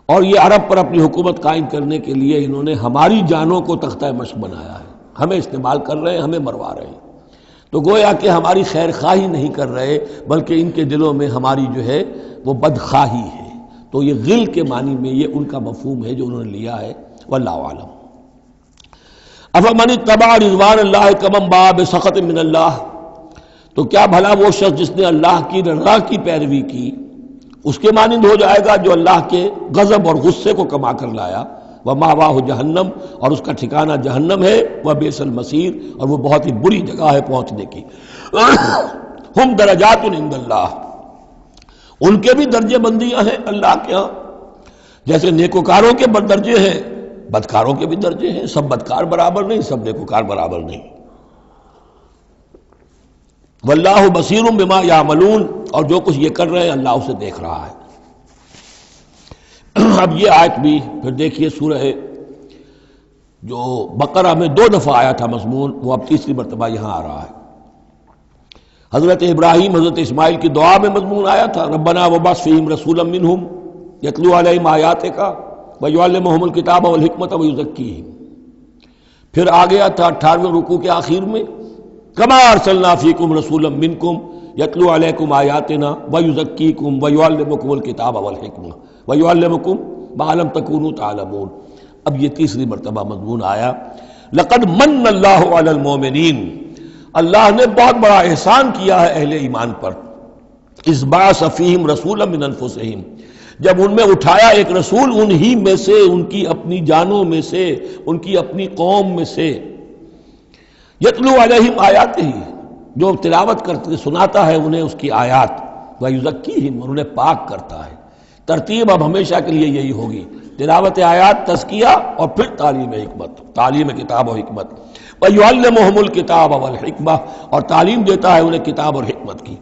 اور یہ عرب پر اپنی حکومت قائم کرنے کے لیے انہوں نے ہماری جانوں کو تختہ مشق بنایا ہے، ہمیں استعمال کر رہے ہیں، ہمیں مروا رہے ہیں۔ تو گویا کہ ہماری خیر خواہی نہیں کر رہے بلکہ ان کے دلوں میں ہماری جو ہے وہ بدخواہی ہے۔ تو یہ غل کے معنی میں یہ ان کا مفہوم ہے جو انہوں نے لیا ہے، واللہ اعلم۔ افمن اتبع رضوان اللہ کمن باء بسخط من اللہ، تو کیا بھلا وہ شخص جس نے اللہ کی رضا کی پیروی کی اس کے مانند ہو جائے گا جو اللہ کے غضب اور غصے کو کما کر لایا۔ ومأواہ جہنم، اور اس کا ٹھکانہ جہنم ہے، وبئس المصیر، اور وہ بہت ہی بری جگہ ہے پہنچنے کی۔ ہم درجات عند اللہ، ان کے بھی درجے بندیاں ہیں اللہ کے ہاں، جیسے نیکوکاروں کے درجے ہیں بدکاروں کے بھی درجے ہیں، سب بدکار برابر نہیں، سب نیکوکار برابر نہیں۔ واللہ بصیر بما یعملون، اور جو کچھ یہ کر رہے ہیں اللہ اسے دیکھ رہا ہے۔ اب یہ آیت بھی پھر دیکھیے، سورہ جو بقرہ میں 2 دفعہ آیا تھا مضمون، وہ اب تیسری مرتبہ یہاں آ رہا ہے۔ حضرت ابراہیم حضرت اسماعیل کی دعا میں مضمون آیا تھا، ربنا وبعث فیہم رسولا منہم یتلو علیہم آیاتک ویعلمہم الکتاب والحکمۃ ویزکیہم۔ پھر آ گیا تھا 18ویں رکوع کے آخر میں، کما ارسلنا فیکم رسولا منکم یتلو علیکم آیاتنا ویزکیکم ویعلمکم الکتاب والحکمہ ویعلمکم ما لم تکونوا تعلمون۔ اب یہ تیسری مرتبہ مضمون آیا، لقد من اللہ علی المؤمنین، اللہ نے بہت بڑا احسان کیا ہے اہل ایمان پر، اذ بعث فیہم رسولا من انفسہم، جب ان میں اٹھایا ایک رسول انہی میں سے، ان کی اپنی جانوں میں سے، ان کی اپنی قوم میں سے، یتلو علیہم آیاتہ، جو تلاوت کرتے سناتا ہے انہیں اس کی آیات، ویزکیہم، اور انہیں پاک کرتا ہے۔ ترتیب اب ہمیشہ کے لیے یہی ہوگی، تلاوت آیات، تزکیہ، اور پھر تعلیم حکمت، تعلیم کتاب و حکمت۔ وَيُعَلِّمُهُمُ الْكِتَابَ وَالْحِکمَةَ، اور تعلیم دیتا ہے انہیں کتاب اور حکمت کی۔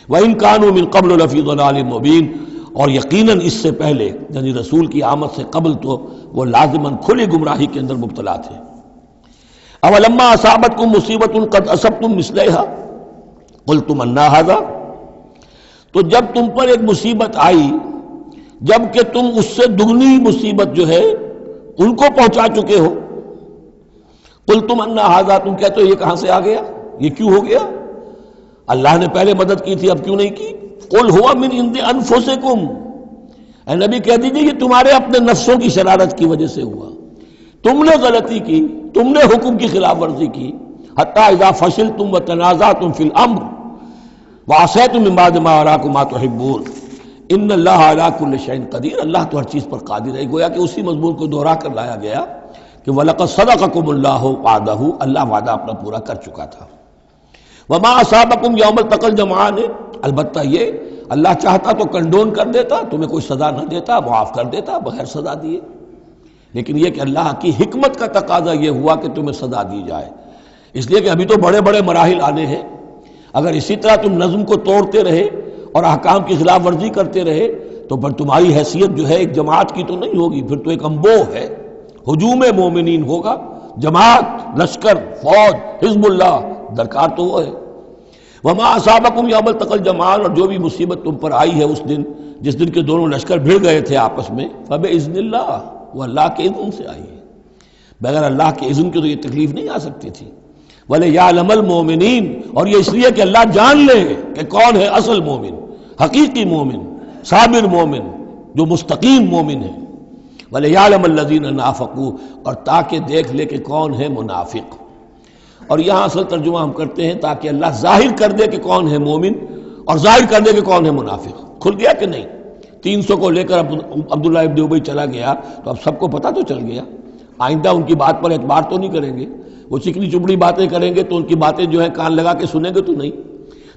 وَإِن كَانُوا مِن قَبْلُ لَفِي ضَلَالٍ مُبِينٍ، اور یقیناً اس سے پہلے یعنی رسول کی آمد سے قبل تو وہ لازماً کھلی گمراہی کے اندر مبتلا تھے۔ اولما اصابتکم مصیبۃ قد اصبتم مثلها قلتم انا ھذا، تو جب تم پر ایک مصیبت آئی جب کہ تم اس سے دگنی مصیبت جو ہے ان کو پہنچا چکے ہو، قلتم انا ھذا، تم کہتے ہو یہ کہاں سے آ گیا، یہ کیوں ہو گیا، اللہ نے پہلے مدد کی تھی اب کیوں نہیں کی۔ قل ہوا من عند انفسکم، اے نبی کہہ دیجیے یہ تمہارے اپنے نفسوں کی شرارت کی وجہ سے ہوا، تم نے غلطی کی، تم نے حکم کی خلاف ورزی کی۔ حتی اذا فشلتم وتنازعتم فی الامر وعصیتم من بعد ما اراکم ما تحبون ان اللہ علی کل شیء قدیر، اللہ تو ہر چیز پر قادر ہے۔ گویا کہ اسی مضمون کو دوہرا کر لایا گیا کہ وَلَقَدْ صَدَقَكُمُ اللَّهُ وَعْدَهُ، اللہ وعدہ اپنا پورا کر چکا تھا۔ وَمَا أَصَابَكُمْ يَوْمَ الْتَقَى الْجَمْعَانِ، البتہ یہ اللہ چاہتا تو کنڈون کر دیتا، تمہیں کوئی سزا نہ دیتا، معاف کر دیتا بغیر سزا دیے، لیکن یہ کہ اللہ کی حکمت کا تقاضا یہ ہوا کہ تمہیں سزا دی جائے، اس لیے کہ ابھی تو بڑے بڑے مراحل آنے ہیں۔ اگر اسی طرح تم نظم کو توڑتے رہے اور احکام کی خلاف ورزی کرتے رہے تو پھر تمہاری حیثیت جو ہے ایک جماعت کی تو نہیں ہوگی، پھر تو ایک انبوہ ہے، ہجوم مومنین ہوگا، جماعت، لشکر، فوج، حزب اللہ درکار تو وہ ہے۔ وما اصابکم یوم التقى الجمعان، اور جو بھی مصیبت تم پر آئی ہے اس دن جس دن کے دونوں لشکر بھڑ گئے تھے آپس میں، فباذن اللہ، وہ اللہ کے اذن سے آئی ہے، بغیر اللہ کے اذن کے تو یہ تکلیف نہیں آ سکتی تھی۔ وَلِيَعْلَمَ الْمُؤْمِنِينَ، اور یہ اس لیے کہ اللہ جان لے کہ کون ہے اصل مومن، حقیقی مومن، صابر مومن، جو مستقیم مومن ہے۔ وَلِيَعْلَمَ الَّذِينَ نَافَقُوا، اور تاکہ دیکھ لے کہ کون ہے منافق۔ اور یہاں اصل ترجمہ ہم کرتے ہیں تاکہ اللہ ظاہر کر دے کہ کون ہے مومن اور ظاہر کر دے کہ کون ہے منافق۔ کھل گیا کہ نہیں؟ 300 کو لے کر عبداللہ ابن ابی چلا گیا تو اب سب کو پتہ تو چل گیا، آئندہ ان کی بات پر اعتبار تو نہیں کریں گے، وہ چکنی چپڑی باتیں کریں گے تو ان کی باتیں جو ہیں کان لگا کے سنیں گے تو نہیں۔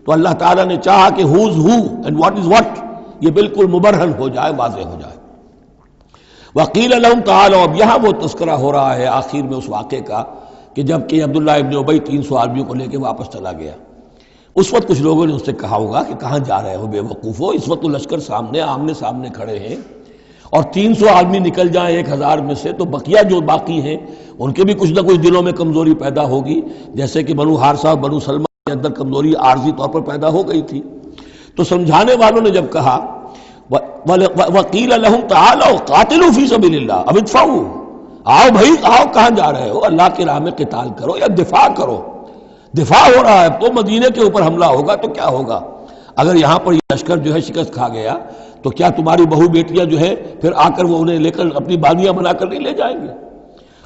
تو اللہ تعالیٰ نے چاہا کہ who's who and what is what یہ بالکل مبرہن ہو جائے، واضح ہو جائے۔ وقیل لہم تعالوا، اب یہاں وہ تذکرہ ہو رہا ہے آخر میں اس واقعے کا کہ جب کہ عبداللہ ابن ابی 300 آدمیوں کو لے کے واپس چلا گیا، اس وقت کچھ لوگوں نے اس سے کہا ہوگا کہ کہاں جا رہے ہو بے وقوفو، اس وقت تو لشکر سامنے آمنے سامنے کھڑے ہیں اور 300 آدمی نکل جائیں 1000 میں سے تو بقیہ جو باقی ہیں ان کے بھی کچھ نہ کچھ دلوں میں کمزوری پیدا ہوگی، جیسے کہ بنو حارثہ بنو سلمہ کے اندر کمزوری عارضی طور پر پیدا ہو گئی تھی۔ تو سمجھانے والوں نے جب کہا وَقِيلَ لَهُمْ تَعَالَوْا قَاتِلُوا فِي سَبِيلِ اللَّهِ أَوِ ادْفَعُوا، آؤ بھائی آؤ، کہاں جا رہے ہو، اللہ کی راہ میں قتال کرو یا دفاع کرو۔ دفاع ہو رہا ہے تو مدینے کے اوپر حملہ ہوگا تو کیا ہوگا، اگر یہاں پر یہ لشکر جو ہے شکست کھا گیا تو کیا تمہاری بہو بیٹیاں جو ہے پھر آ کر وہ انہیں لے کر اپنی بانیاں بنا کر نہیں لے جائیں گے؟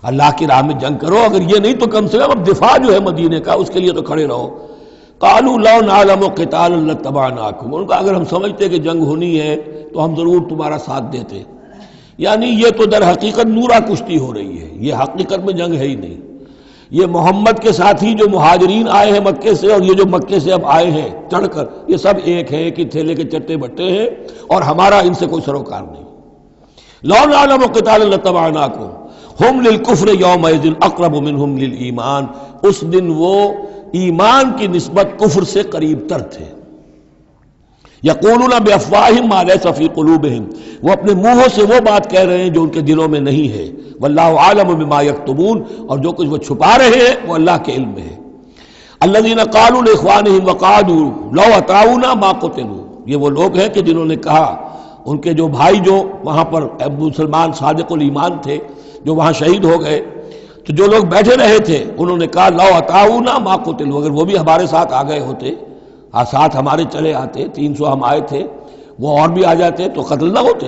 اللہ کی راہ میں جنگ کرو، اگر یہ نہیں تو کم سے کم اب دفاع جو ہے مدینے کا اس کے لیے تو کھڑے رہو۔ قالوا لو نعلم قتالا لاتبعناکم، ان کا اگر ہم سمجھتے کہ جنگ ہونی ہے تو ہم ضرور تمہارا ساتھ دیتے، یعنی یہ تو در حقیقت نورا کشتی ہو رہی ہے، یہ حقیقت میں جنگ ہے ہی نہیں۔ یہ محمد کے ساتھ ہی جو مہاجرین آئے ہیں مکے سے اور یہ جو مکے سے اب آئے ہیں چڑھ کر، یہ سب ایک ہیں کہ تھیلے کے چٹے بٹے ہیں اور ہمارا ان سے کوئی سروکار نہیں۔ لو نعلم قتالا لاتبعناکم ہم للکفر یومئذ اقرب منہم للایمان، اس دن وہ ایمان کی نسبت کفر سے قریب تر تھے۔ یقولون بافواہہم ما لیس فی قلوبہم، وہ اپنے منہوں سے وہ بات کہہ رہے ہیں جو ان کے دلوں میں نہیں ہے۔ واللہ عالم بما یکتمون، اور جو کچھ وہ چھپا رہے ہیں وہ اللہ کے علم میں ہے۔ الذین قالوا لاخوانہم وقعدوا لو اطاعونا ما قتلوا، یہ وہ لوگ ہیں کہ جنہوں نے کہا، ان کے جو بھائی جو وہاں پر مسلمان صادق الایمان تھے جو وہاں شہید ہو گئے، تو جو لوگ بیٹھے رہے تھے انہوں نے کہا لو اطاعونا ما قتلوا، اگر وہ بھی ہمارے ساتھ آ گئے ہوتے، ساتھ ہمارے چلے آتے، 300 ہم آئے تھے، وہ اور بھی آ جاتے تو قتل نہ ہوتے۔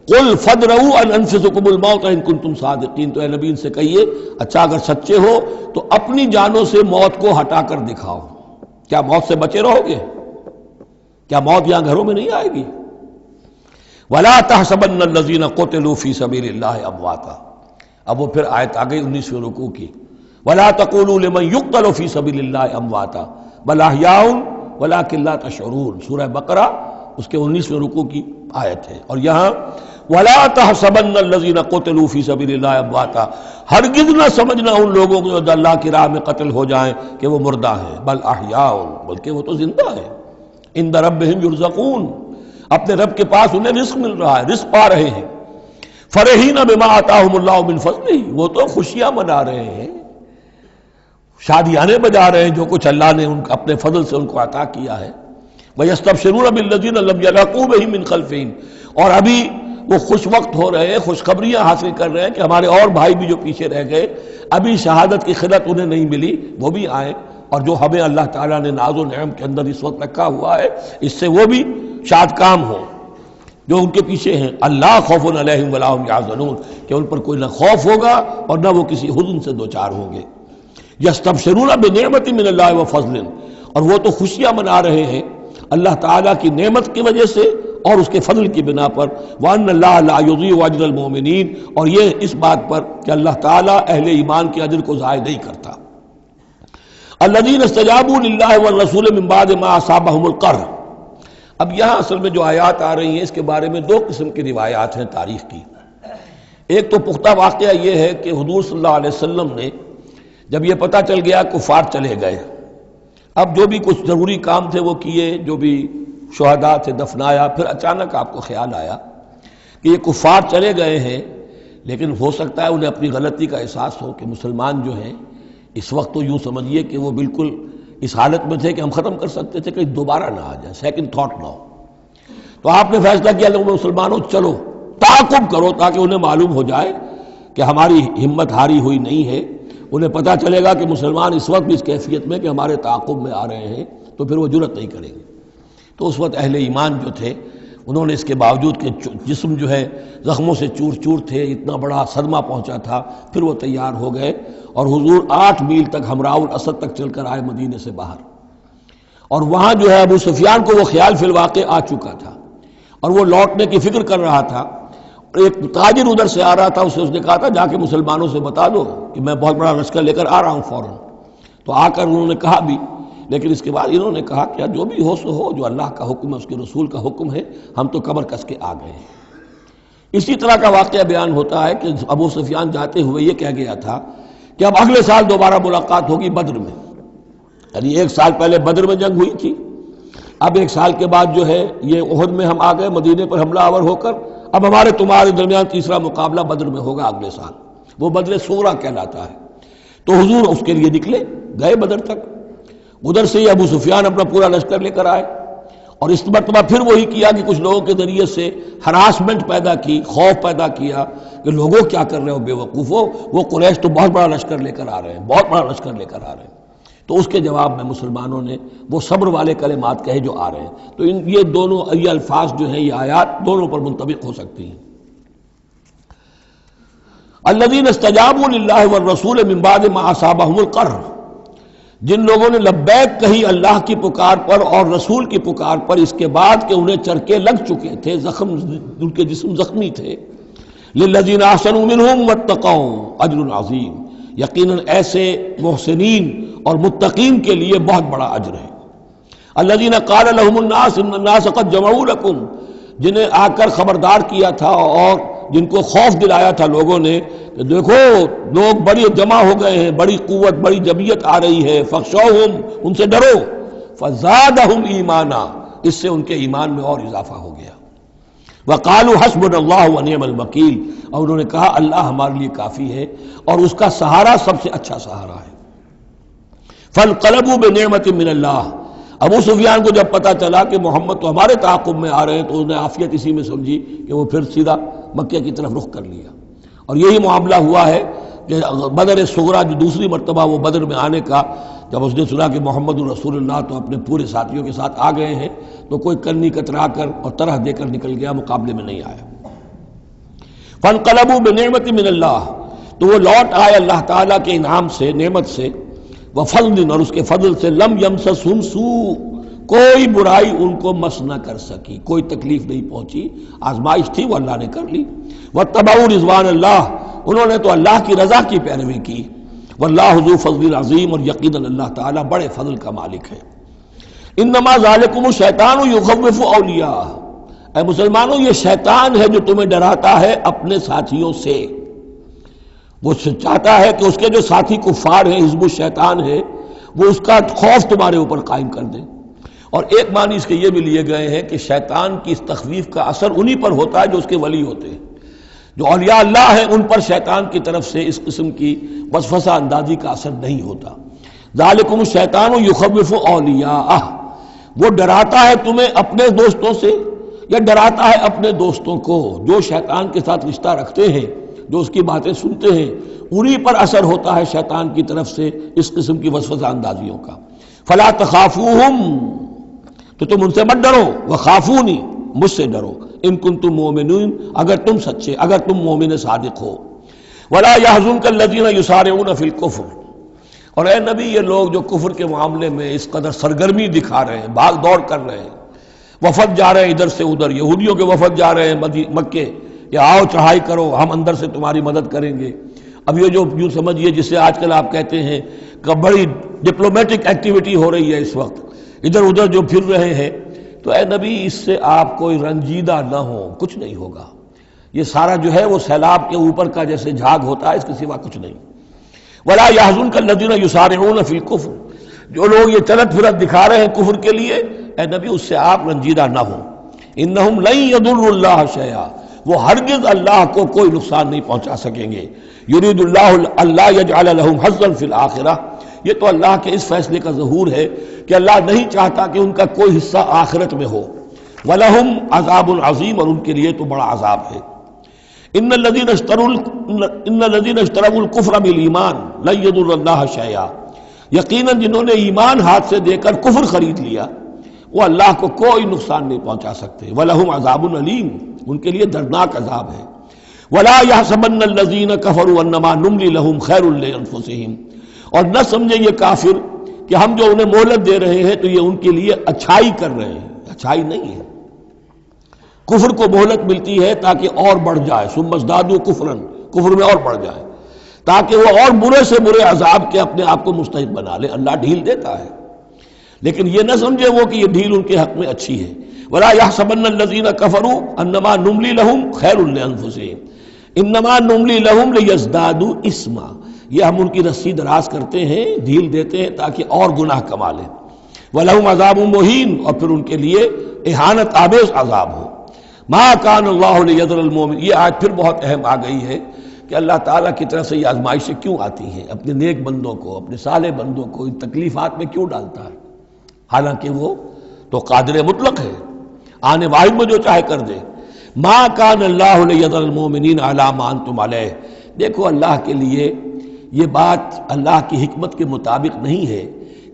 قل فادرؤوا عن انفسکم الموت ان کنتم صادقین، تو اے نبی ان سے کہیے اچھا اگر سچے ہو تو اپنی جانوں سے موت کو ہٹا کر دکھاؤ، کیا موت سے بچے رہو گے؟ کیا موت یہاں گھروں میں نہیں آئے گی؟ ولا تحسبن الذین قتلوا فی سبیل اللہ امواتا، اب وہ پھر آیت آ گئی 19ویں رکوع کی، ولا تقولوا لمن يقتل فی سبیل اللہ امواتا بل احیاء ولکن لا تشعرون، سورہ بقرہ اس کے 19ویں رکوع کی آیت ہے۔ اور یہاں ولا تحسبن الذین قتلوا فی سبیل اللہ امواتا، ہرگز نہ سمجھنا ان لوگوں کو جو اللہ کی راہ میں قتل ہو جائیں کہ وہ مردہ ہیں، بل احیاء، بلکہ وہ تو زندہ ہیں، عند ربہم یرزقون، اپنے رب کے پاس انہیں رزق مل رہا ہے، رزق پا رہے ہیں۔ فرحین بما آتاہم اللہ من فضلہ، وہ تو خوشیاں منا رہے ہیں، شادیانے بجا رہے ہیں جو کچھ اللہ نے اپنے فضل سے ان کو عطا کیا ہے۔ وَيَسْتَبْشِرُونَ بِالَّذِينَ لَمْ يَلْحَقُوا بِهِم مِّن خَلْفِهِمْ، اور ابھی وہ خوش وقت ہو رہے ہیں، خوشخبریاں حاصل کر رہے ہیں کہ ہمارے اور بھائی بھی جو پیچھے رہ گئے، ابھی شہادت کی خلت انہیں نہیں ملی، وہ بھی آئیں، اور جو ہمیں اللہ تعالیٰ نے ناز و نعم کے اندر اس وقت رکھا ہوا ہے اس سے وہ بھی شاد کام ہوں جو ان کے پیچھے ہیں۔ اللہ خوف علیہم ولا هم یحزنون، کہ ان پر کوئی نہ خوف ہوگا اور نہ وہ کسی حزن سے دوچار ہوں گے۔ یستبشرون بنعمت من اللہ وفضل، اور وہ تو خوشیاں منا رہے ہیں اللہ تعالیٰ کی نعمت کی وجہ سے اور اس کے فضل کی بنا پر، وَأَنَّ اللَّهَ لَا يُضِيعُ أَجْرَ الْمُؤْمِنِينَ، اور یہ اس بات پر کہ اللہ تعالیٰ اہل ایمان کے اجر کو ضائع نہیں کرتا۔ الَّذِينَ اسْتَجَابُوا لِلَّهِ وَالرَّسُولِ مِن بَعْدِ مَا أَصَابَهُمُ الْقَرْحُ۔ اب یہاں اصل میں جو آیات آ رہی ہیں اس کے بارے میں دو قسم کی روایات ہیں تاریخ کی۔ ایک تو پختہ واقعہ یہ ہے کہ حضور صلی اللہ علیہ وسلم نے جب یہ پتہ چل گیا کفار چلے گئے، اب جو بھی کچھ ضروری کام تھے وہ کیے، جو بھی شہداء تھے دفنایا، پھر اچانک آپ کو خیال آیا کہ یہ کفار چلے گئے ہیں، لیکن ہو سکتا ہے انہیں اپنی غلطی کا احساس ہو کہ مسلمان جو ہیں اس وقت تو یوں سمجھیے کہ وہ بالکل اس حالت میں تھے کہ ہم ختم کر سکتے تھے کہ دوبارہ نہ آ جائے، سیکنڈ تھاٹ نہ ہو۔ تو آپ نے فیصلہ کیا کہ مسلمانوں چلو تعاقب کرو تاکہ انہیں معلوم ہو جائے کہ ہماری ہمت ہاری ہوئی نہیں ہے، انہیں پتہ چلے گا کہ مسلمان اس وقت بھی اس کیفیت میں کہ ہمارے تعاقب میں آ رہے ہیں تو پھر وہ جرأت نہیں کریں گے۔ تو اس وقت اہل ایمان جو تھے انہوں نے اس کے باوجود کہ جسم جو ہے زخموں سے چور چور تھے، اتنا بڑا صدمہ پہنچا تھا، پھر وہ تیار ہو گئے اور حضور 8 میل تک ہمراہ الاسد تک چل کر آئے مدینے سے باہر، اور وہاں جو ہے ابو سفیان کو وہ خیال فی الواقع آ چکا تھا اور وہ لوٹنے کی فکر کر رہا تھا۔ ایک تاجر ادھر سے آ رہا تھا، اس نے کہا تھا جا کے مسلمانوں سے بتا دو کہ میں بہت بڑا لشکر لے کر آ رہا ہوں فوراً۔ تو آ کر انہوں نے کہا بھی، لیکن اس کے بعد انہوں نے کہا کہ جو بھی ہو سو ہو، جو اللہ کا حکم ہے اس کے رسول کا حکم ہے، ہم تو کمر کس کے آ گئے ہیں۔ اسی طرح کا واقعہ بیان ہوتا ہے کہ ابو سفیان جاتے ہوئے یہ کہہ گیا تھا کہ اب اگلے سال دوبارہ ملاقات ہوگی بدر میں، یعنی 1 سال پہلے بدر میں جنگ ہوئی تھی، اب 1 سال کے بعد جو ہے یہ احد میں ہم آ گئے مدینے پر حملہ آور ہو کر، اب ہمارے تمہارے درمیان تیسرا مقابلہ بدر میں ہوگا اگلے سال، وہ بدر صغریٰ کہلاتا ہے۔ تو حضور اس کے لیے نکلے، گئے بدر تک، ادھر سے ہی ابو سفیان اپنا پورا لشکر لے کر آئے، اور اس مرتبہ پھر وہی کیا کہ کچھ لوگوں کے ذریعے سے ہراسمنٹ پیدا کی، خوف پیدا کیا کہ لوگوں کیا کر رہے ہو بے وقوفو، وہ قریش تو بہت بڑا لشکر لے کر آ رہے ہیں، بہت بڑا لشکر لے کر آ رہے ہیں۔ تو اس کے جواب میں مسلمانوں نے وہ صبر والے کلمات کہے جو آ رہے ہیں۔ تو یہ دونوں یہ الفاظ جو ہیں، یہ آیات دونوں پر منطبق ہو سکتی ہیں۔ الذین استجابوا للہ والرسول من بعد ما اصابہم القرح، جن لوگوں نے لبیک کہی اللہ کی پکار پر اور رسول کی پکار پر اس کے بعد کہ انہیں چرکے لگ چکے تھے، زخم ان کے جسم زخمی تھے۔ للذین احسنوا منہم واتقوا اجر عظیم، یقیناً ایسے محسنین اور متقین کے لیے بہت بڑا اجر ہے۔ الذین قال لهم الناس ان الناس قد جمعوا لكم، جنہیں آ کر خبردار کیا تھا اور جن کو خوف دلایا تھا لوگوں نے کہ دیکھو لوگ بڑی جمع ہو گئے ہیں، بڑی قوت بڑی جمعیت آ رہی ہے، فخشوہم، ان سے ڈرو، فزادہم ایمانا، اس سے ان کے ایمان میں اور اضافہ ہو گیا۔ وقالوا حسبنا اللہ ونعم الوکیل، اور انہوں نے کہا اللہ ہمارے لیے کافی ہے اور اس کا سہارا سب سے اچھا سہارا ہے۔ فانقلبوا بنعمت من اللہ، ابو سفیان کو جب پتہ چلا کہ محمد تو ہمارے تعاقب میں آ رہے ہیں تو انہوں نے عافیت اسی میں سمجھی کہ وہ پھر سیدھا مکہ کی طرف رخ کر لیا، اور یہی معاملہ ہوا ہے کہ بدر صغریٰ جو دوسری مرتبہ وہ بدر میں آنے کا، جب اس نے سنا کہ محمد رسول اللہ تو اپنے پورے ساتھیوں کے ساتھ آ گئے ہیں تو کوئی کنی کترا کر اور طرح دے کر نکل گیا، مقابلے میں نہیں آیا۔ فانقلبوا بنعمت من اللہ، تو وہ لوٹ آئے اللہ تعالیٰ کے انعام سے، نعمت سے، وفضل، اور اس کے فضل سے، لم یمسسہم سوء، کوئی برائی ان کو مس نہ کر سکی، کوئی تکلیف نہیں پہنچی، آزمائش تھی وہ اللہ نے کر لی۔ واتبعوا رضوان اللہ، انہوں نے تو اللہ کی رضا کی پیروی کی۔ واللہ ذو فضل عظیم، اور یقیناً اللہ تعالیٰ بڑے فضل کا مالک ہے۔ انما ذالکم الشیطان یخوف اولیاء، اے مسلمانوں یہ شیطان ہے جو تمہیں ڈراتا ہے اپنے ساتھیوں سے، وہ چاہتا ہے کہ اس کے جو ساتھی کفار ہیں، حزب الشیطان ہے، وہ اس کا خوف تمہارے اوپر قائم کر دیں۔ اور ایک معنی اس کے یہ بھی لیے گئے ہیں کہ شیطان کی اس تخویف کا اثر انہی پر ہوتا ہے جو اس کے ولی ہوتے ہیں. جو اولیاء اللہ ہیں ان پر شیطان کی طرف سے اس قسم کی وسوسہ اندازی کا اثر نہیں ہوتا. ذالکم الشیطان یخوف اولیاءہ، وہ ڈراتا ہے تمہیں اپنے دوستوں سے یا ڈراتا ہے اپنے دوستوں کو. جو شیطان کے ساتھ رشتہ رکھتے ہیں، جو اس کی باتیں سنتے ہیں، انہی پر اثر ہوتا ہے شیطان کی طرف سے اس قسم کی وسوسہ اندازیوں کا. فلا تخافوہم، تو تم ان سے مت ڈرو، وخافونی، مجھ سے ڈرو، ان کنتم مؤمنین، اگر تم سچے، اگر تم مومن صادق ہو. ولا يحزنك الذين يسارعون في الكفر، اور اے نبی یہ لوگ جو کفر کے معاملے میں اس قدر سرگرمی دکھا رہے ہیں، بھاگ دوڑ کر رہے ہیں، وفد جا رہے ہیں ادھر سے ادھر، یہودیوں کے وفد جا رہے ہیں مکے کہ آؤ چڑھائی کرو، ہم اندر سے تمہاری مدد کریں گے. اب یہ جو یوں سمجھیے جسے آج کل آپ کہتے ہیں کہ بڑی ڈپلومیٹک ایکٹیویٹی ہو رہی ہے اس وقت، ادھر ادھر جو پھر رہے ہیں، تو اے نبی اس سے آپ کوئی رنجیدہ نہ ہو، کچھ نہیں ہوگا. یہ سارا جو ہے وہ سیلاب کے اوپر کا جیسے جھاگ ہوتا ہے، اس کے سوا کچھ نہیں. ولا يحزنك الذين يسارعون في الكفر، جو لوگ یہ چلت پھرت دکھا رہے ہیں کفر کے لیے، اے نبی اس سے آپ رنجیدہ نہ ہوں. انہم لن يضروا الله شيئا، وہ ہرگز اللہ کو کوئی نقصان نہیں پہنچا سکیں گے. یرید اللہ اللہ یجعل لهم حظا فی الآخرہ، یہ تو اللہ کے اس فیصلے کا ظہور ہے کہ اللہ نہیں چاہتا کہ ان کا کوئی حصہ آخرت میں ہو. وَلَهُمْ عَذَابٌ عَظِيمٌ، اور ان کے لیے تو بڑا عذاب ہے. ان الذين اشتروا الكفر بالایمان لن يضر الله شيئا، یقیناً جنہوں نے ایمان ہاتھ سے دے کر کفر خرید لیا وہ اللہ کو کوئی نقصان نہیں پہنچا سکتے. وَلَهُمْ عَذَابٌ أَلِيمٌ، ان کے لیے دردناک عذاب ہے. وَلَا يَحْسَبَنَّ الَّذِينَ كَفَرُوا أَنَّمَا نُمْلِي لَهُمْ خَيْرٌ لِأَنفُسِهِمْ، اور نہ سمجھے یہ کافر کہ ہم جو انہیں مہلت دے رہے ہیں تو یہ ان کے لیے اچھائی کر رہے ہیں. اچھائی نہیں ہے، کفر کو مہلت ملتی ہے تاکہ اور بڑھ جائے، ثم ازدادوا کفرا، کفر میں اور بڑھ جائے، تاکہ وہ اور برے سے برے عذاب کے اپنے آپ کو مستحق بنا لے. اللہ ڈھیل دیتا ہے، لیکن یہ نہ سمجھے وہ کہ یہ ڈھیل ان کے حق میں اچھی ہے. ولا يحسبن الذين كفروا انما نملي لهم خير لانفسهم انما نملي لهم ليزدادوا اثما، یہ ہم ان کی رسی دراز کرتے ہیں، ڈھیل دیتے ہیں تاکہ اور گناہ کما لیں. وَلَهُمْ عَذَابٌ مُهِينٌ، اور پھر ان کے لیے اہانت آمیز عذاب ہو. ما كان الله ليذر المؤمن، یہ آج پھر بہت اہم آ گئی ہے کہ اللہ تعالیٰ کی طرف سے یہ آزمائشیں کیوں آتی ہیں، اپنے نیک بندوں کو، اپنے صالح بندوں کو ان تکلیفات میں کیوں ڈالتا ہے، حالانکہ وہ تو قادر مطلق ہے، آنے واحد میں جو چاہے کر دے. ما كان الله ليذر المؤمنين على ما انتم عليه، دیکھو اللہ کے لیے یہ بات اللہ کی حکمت کے مطابق نہیں ہے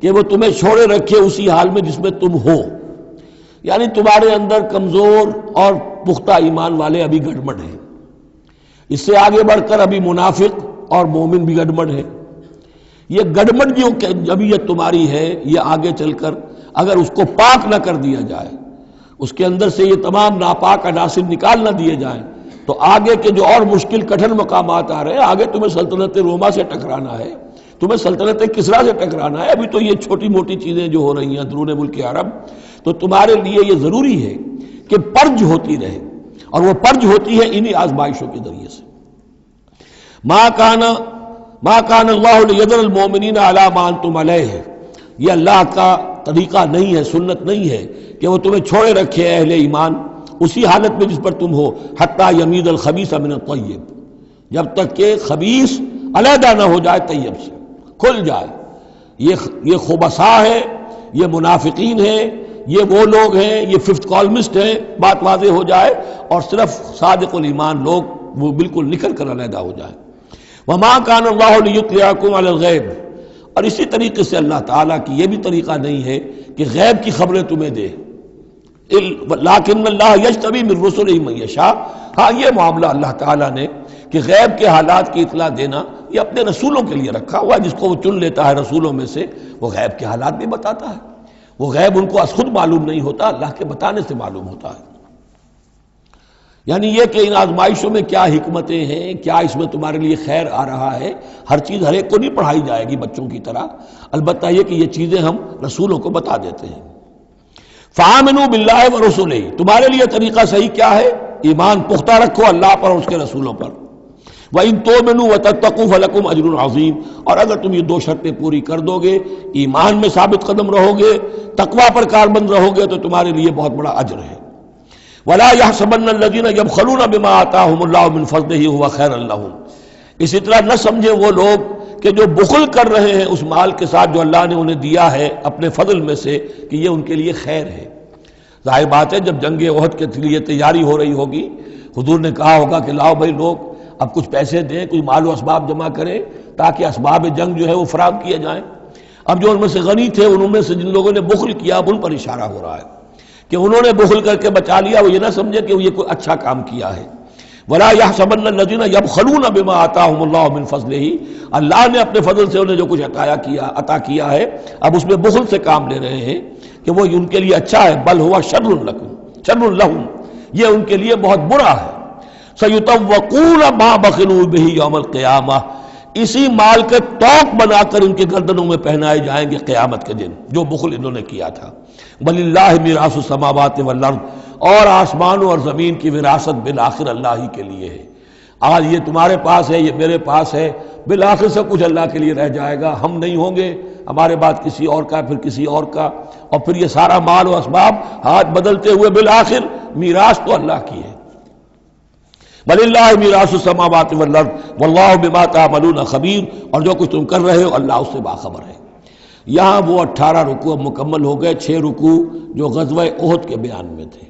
کہ وہ تمہیں چھوڑے رکھے اسی حال میں جس میں تم ہو. یعنی تمہارے اندر کمزور اور پختہ ایمان والے ابھی گڑبڑ ہیں، اس سے آگے بڑھ کر ابھی منافق اور مومن بھی گڑبڑ ہے. یہ گڑبڑ جو جبیت تمہاری ہے، یہ آگے چل کر اگر اس کو پاک نہ کر دیا جائے، اس کے اندر سے یہ تمام ناپاک عناصر نکال نہ دیے جائیں، تو آگے کے جو اور مشکل کٹھن مقامات آ رہے ہیں، آگے تمہیں سلطنت روما سے ٹکرانا ہے، تمہیں سلطنت کسریٰ سے ٹکرانا ہے. ابھی تو یہ چھوٹی موٹی چیزیں جو ہو رہی ہیں درون ملک عرب، تو تمہارے لیے یہ ضروری ہے کہ پرج ہوتی رہے، اور وہ پرج ہوتی ہے انہی آزمائشوں کے ذریعے سے. ما کان اللہ لیذر المؤمنین علی ما انتم علیہ، یہ اللہ کا طریقہ نہیں ہے، سنت نہیں ہے کہ وہ تمہیں چھوڑے رکھے اہل ایمان اسی حالت میں جس پر تم ہو، حتی یمیز الخبیث من الطیب، جب تک کہ خبیث علیحدہ نہ ہو جائے طیب سے، کھل جائے. یہ خبثاء ہے، یہ منافقین ہیں، یہ وہ لوگ ہیں، یہ ففتھ کالمسٹ ہیں، بات واضح ہو جائے، اور صرف صادق الایمان لوگ وہ بالکل نکل کر علیحدہ ہو جائے. وما کان اللہ لیطلعکم علی الغیب، اور اسی طریقے سے اللہ تعالیٰ کی یہ بھی طریقہ نہیں ہے کہ غیب کی خبریں تمہیں دے. لیکن اللہ یجتبی من رسلہ من یشاء، ہاں یہ معاملہ اللہ تعالیٰ نے کہ غیب کے حالات کی اطلاع دینا یہ اپنے رسولوں کے لیے رکھا ہوا ہے. جس کو وہ چن لیتا ہے رسولوں میں سے، وہ غیب کے حالات بھی بتاتا ہے. وہ غیب ان کو از خود معلوم نہیں ہوتا، اللہ کے بتانے سے معلوم ہوتا ہے. یعنی یہ کہ ان آزمائشوں میں کیا حکمتیں ہیں، کیا اس میں تمہارے لیے خیر آ رہا ہے، ہر چیز ہر ایک کو نہیں پڑھائی جائے گی بچوں کی طرح، البتہ یہ کہ یہ چیزیں ہم رسولوں کو بتا دیتے ہیں. فآمنوا باللہ ورسلہ، تمہارے لیے طریقہ صحیح کیا ہے؟ ایمان پختہ رکھو اللہ پر اور اس کے رسولوں پر. وَإِن تُؤْمِنُوا وَتَتَّقُوا فَلَكُمْ أَجْرٌ عَظِيمٌ، اور اگر تم یہ دو شرطیں پوری کر دو گے، ایمان میں ثابت قدم رہو گے، تقوی پر کاربند رہو گے، تو تمہارے لیے بہت بڑا اجر ہے۔ وَلَا يَحْسَبَنَّ الَّذِينَ يَبْخَلُونَ بِمَا آتَاهُمُ اللَّهُ مِنْ فَضْلِهِ هُوَ خَيْرًا لَّهُمْ، اسی طرح نہ سمجھے وہ لوگ کہ جو بخل کر رہے ہیں اس مال کے ساتھ جو اللہ نے انہیں دیا ہے اپنے فضل میں سے، کہ یہ ان کے لیے خیر ہے۔ ظاہر بات ہے جب جنگ احد کے لیے تیاری ہو رہی ہوگی، حضور نے کہا ہوگا کہ لاؤ بھائی لوگ اب کچھ پیسے دیں، کچھ مال و اسباب جمع کریں تاکہ اسباب جنگ جو ہے وہ فراہم کیے جائیں۔ اب جو ان میں سے غنی تھے، انہوں میں سے جن لوگوں نے بخل کیا، اب ان پر اشارہ ہو رہا ہے کہ انہوں نے بخل کر کے بچا لیا، وہ یہ نہ سمجھے کہ یہ کوئی اچھا کام کیا ہے۔ وَلَا يَحْسَبَنَّ الَّذِينَ يَبْخَلُونَ بِمَا آتَاهُمُ اللَّهُ مِنْ فَضْلِهِ، اللہ نے اپنے فضل سے انہیں جو کچھ عطا کیا ہے، اب اس میں بخل سے کام لے رہے ہیں کہ وہ ان کے لیے اچھا ہے، بل ہوا شر لہم، یہ ان کے لیے بہت برا ہے۔ سَيُطَوَّقُونَ مَا بَخِلُوا بِهِ يَوْمَ الْقِيَامَةِ، اسی مال کے توق بنا کر ان کے گردنوں میں پہنائے جائیں گے قیامت کے دن، جو بخل انہوں نے کیا تھا۔ وَلِلَّهِ مِيرَاثُ السَّمَاوَاتِ وَالْأَرْضِ، اور آسمانوں اور زمین کی وراثت بالآخر اللہ ہی کے لیے ہے۔ آج یہ تمہارے پاس ہے، یہ میرے پاس ہے، بالآخر سب کچھ اللہ کے لیے رہ جائے گا، ہم نہیں ہوں گے، ہمارے بعد کسی اور کا، پھر کسی اور کا، اور پھر یہ سارا مال و اسباب ہاتھ بدلتے ہوئے بالآخر میراث تو اللہ کی ہے۔ وَلِلَّهِ مِيرَاثُ السَّمَاوَاتِ وَالْأَرْضِ وَاللَّهُ بِمَا تَعْمَلُونَ خَبِيرٌ، اور جو کچھ تم کر رہے ہو اللہ اس سے باخبر ہے۔ یہاں وہ 18 رکوع مکمل ہو گئے، 6 رکوع جو غزوہ احد کے بیان میں تھے۔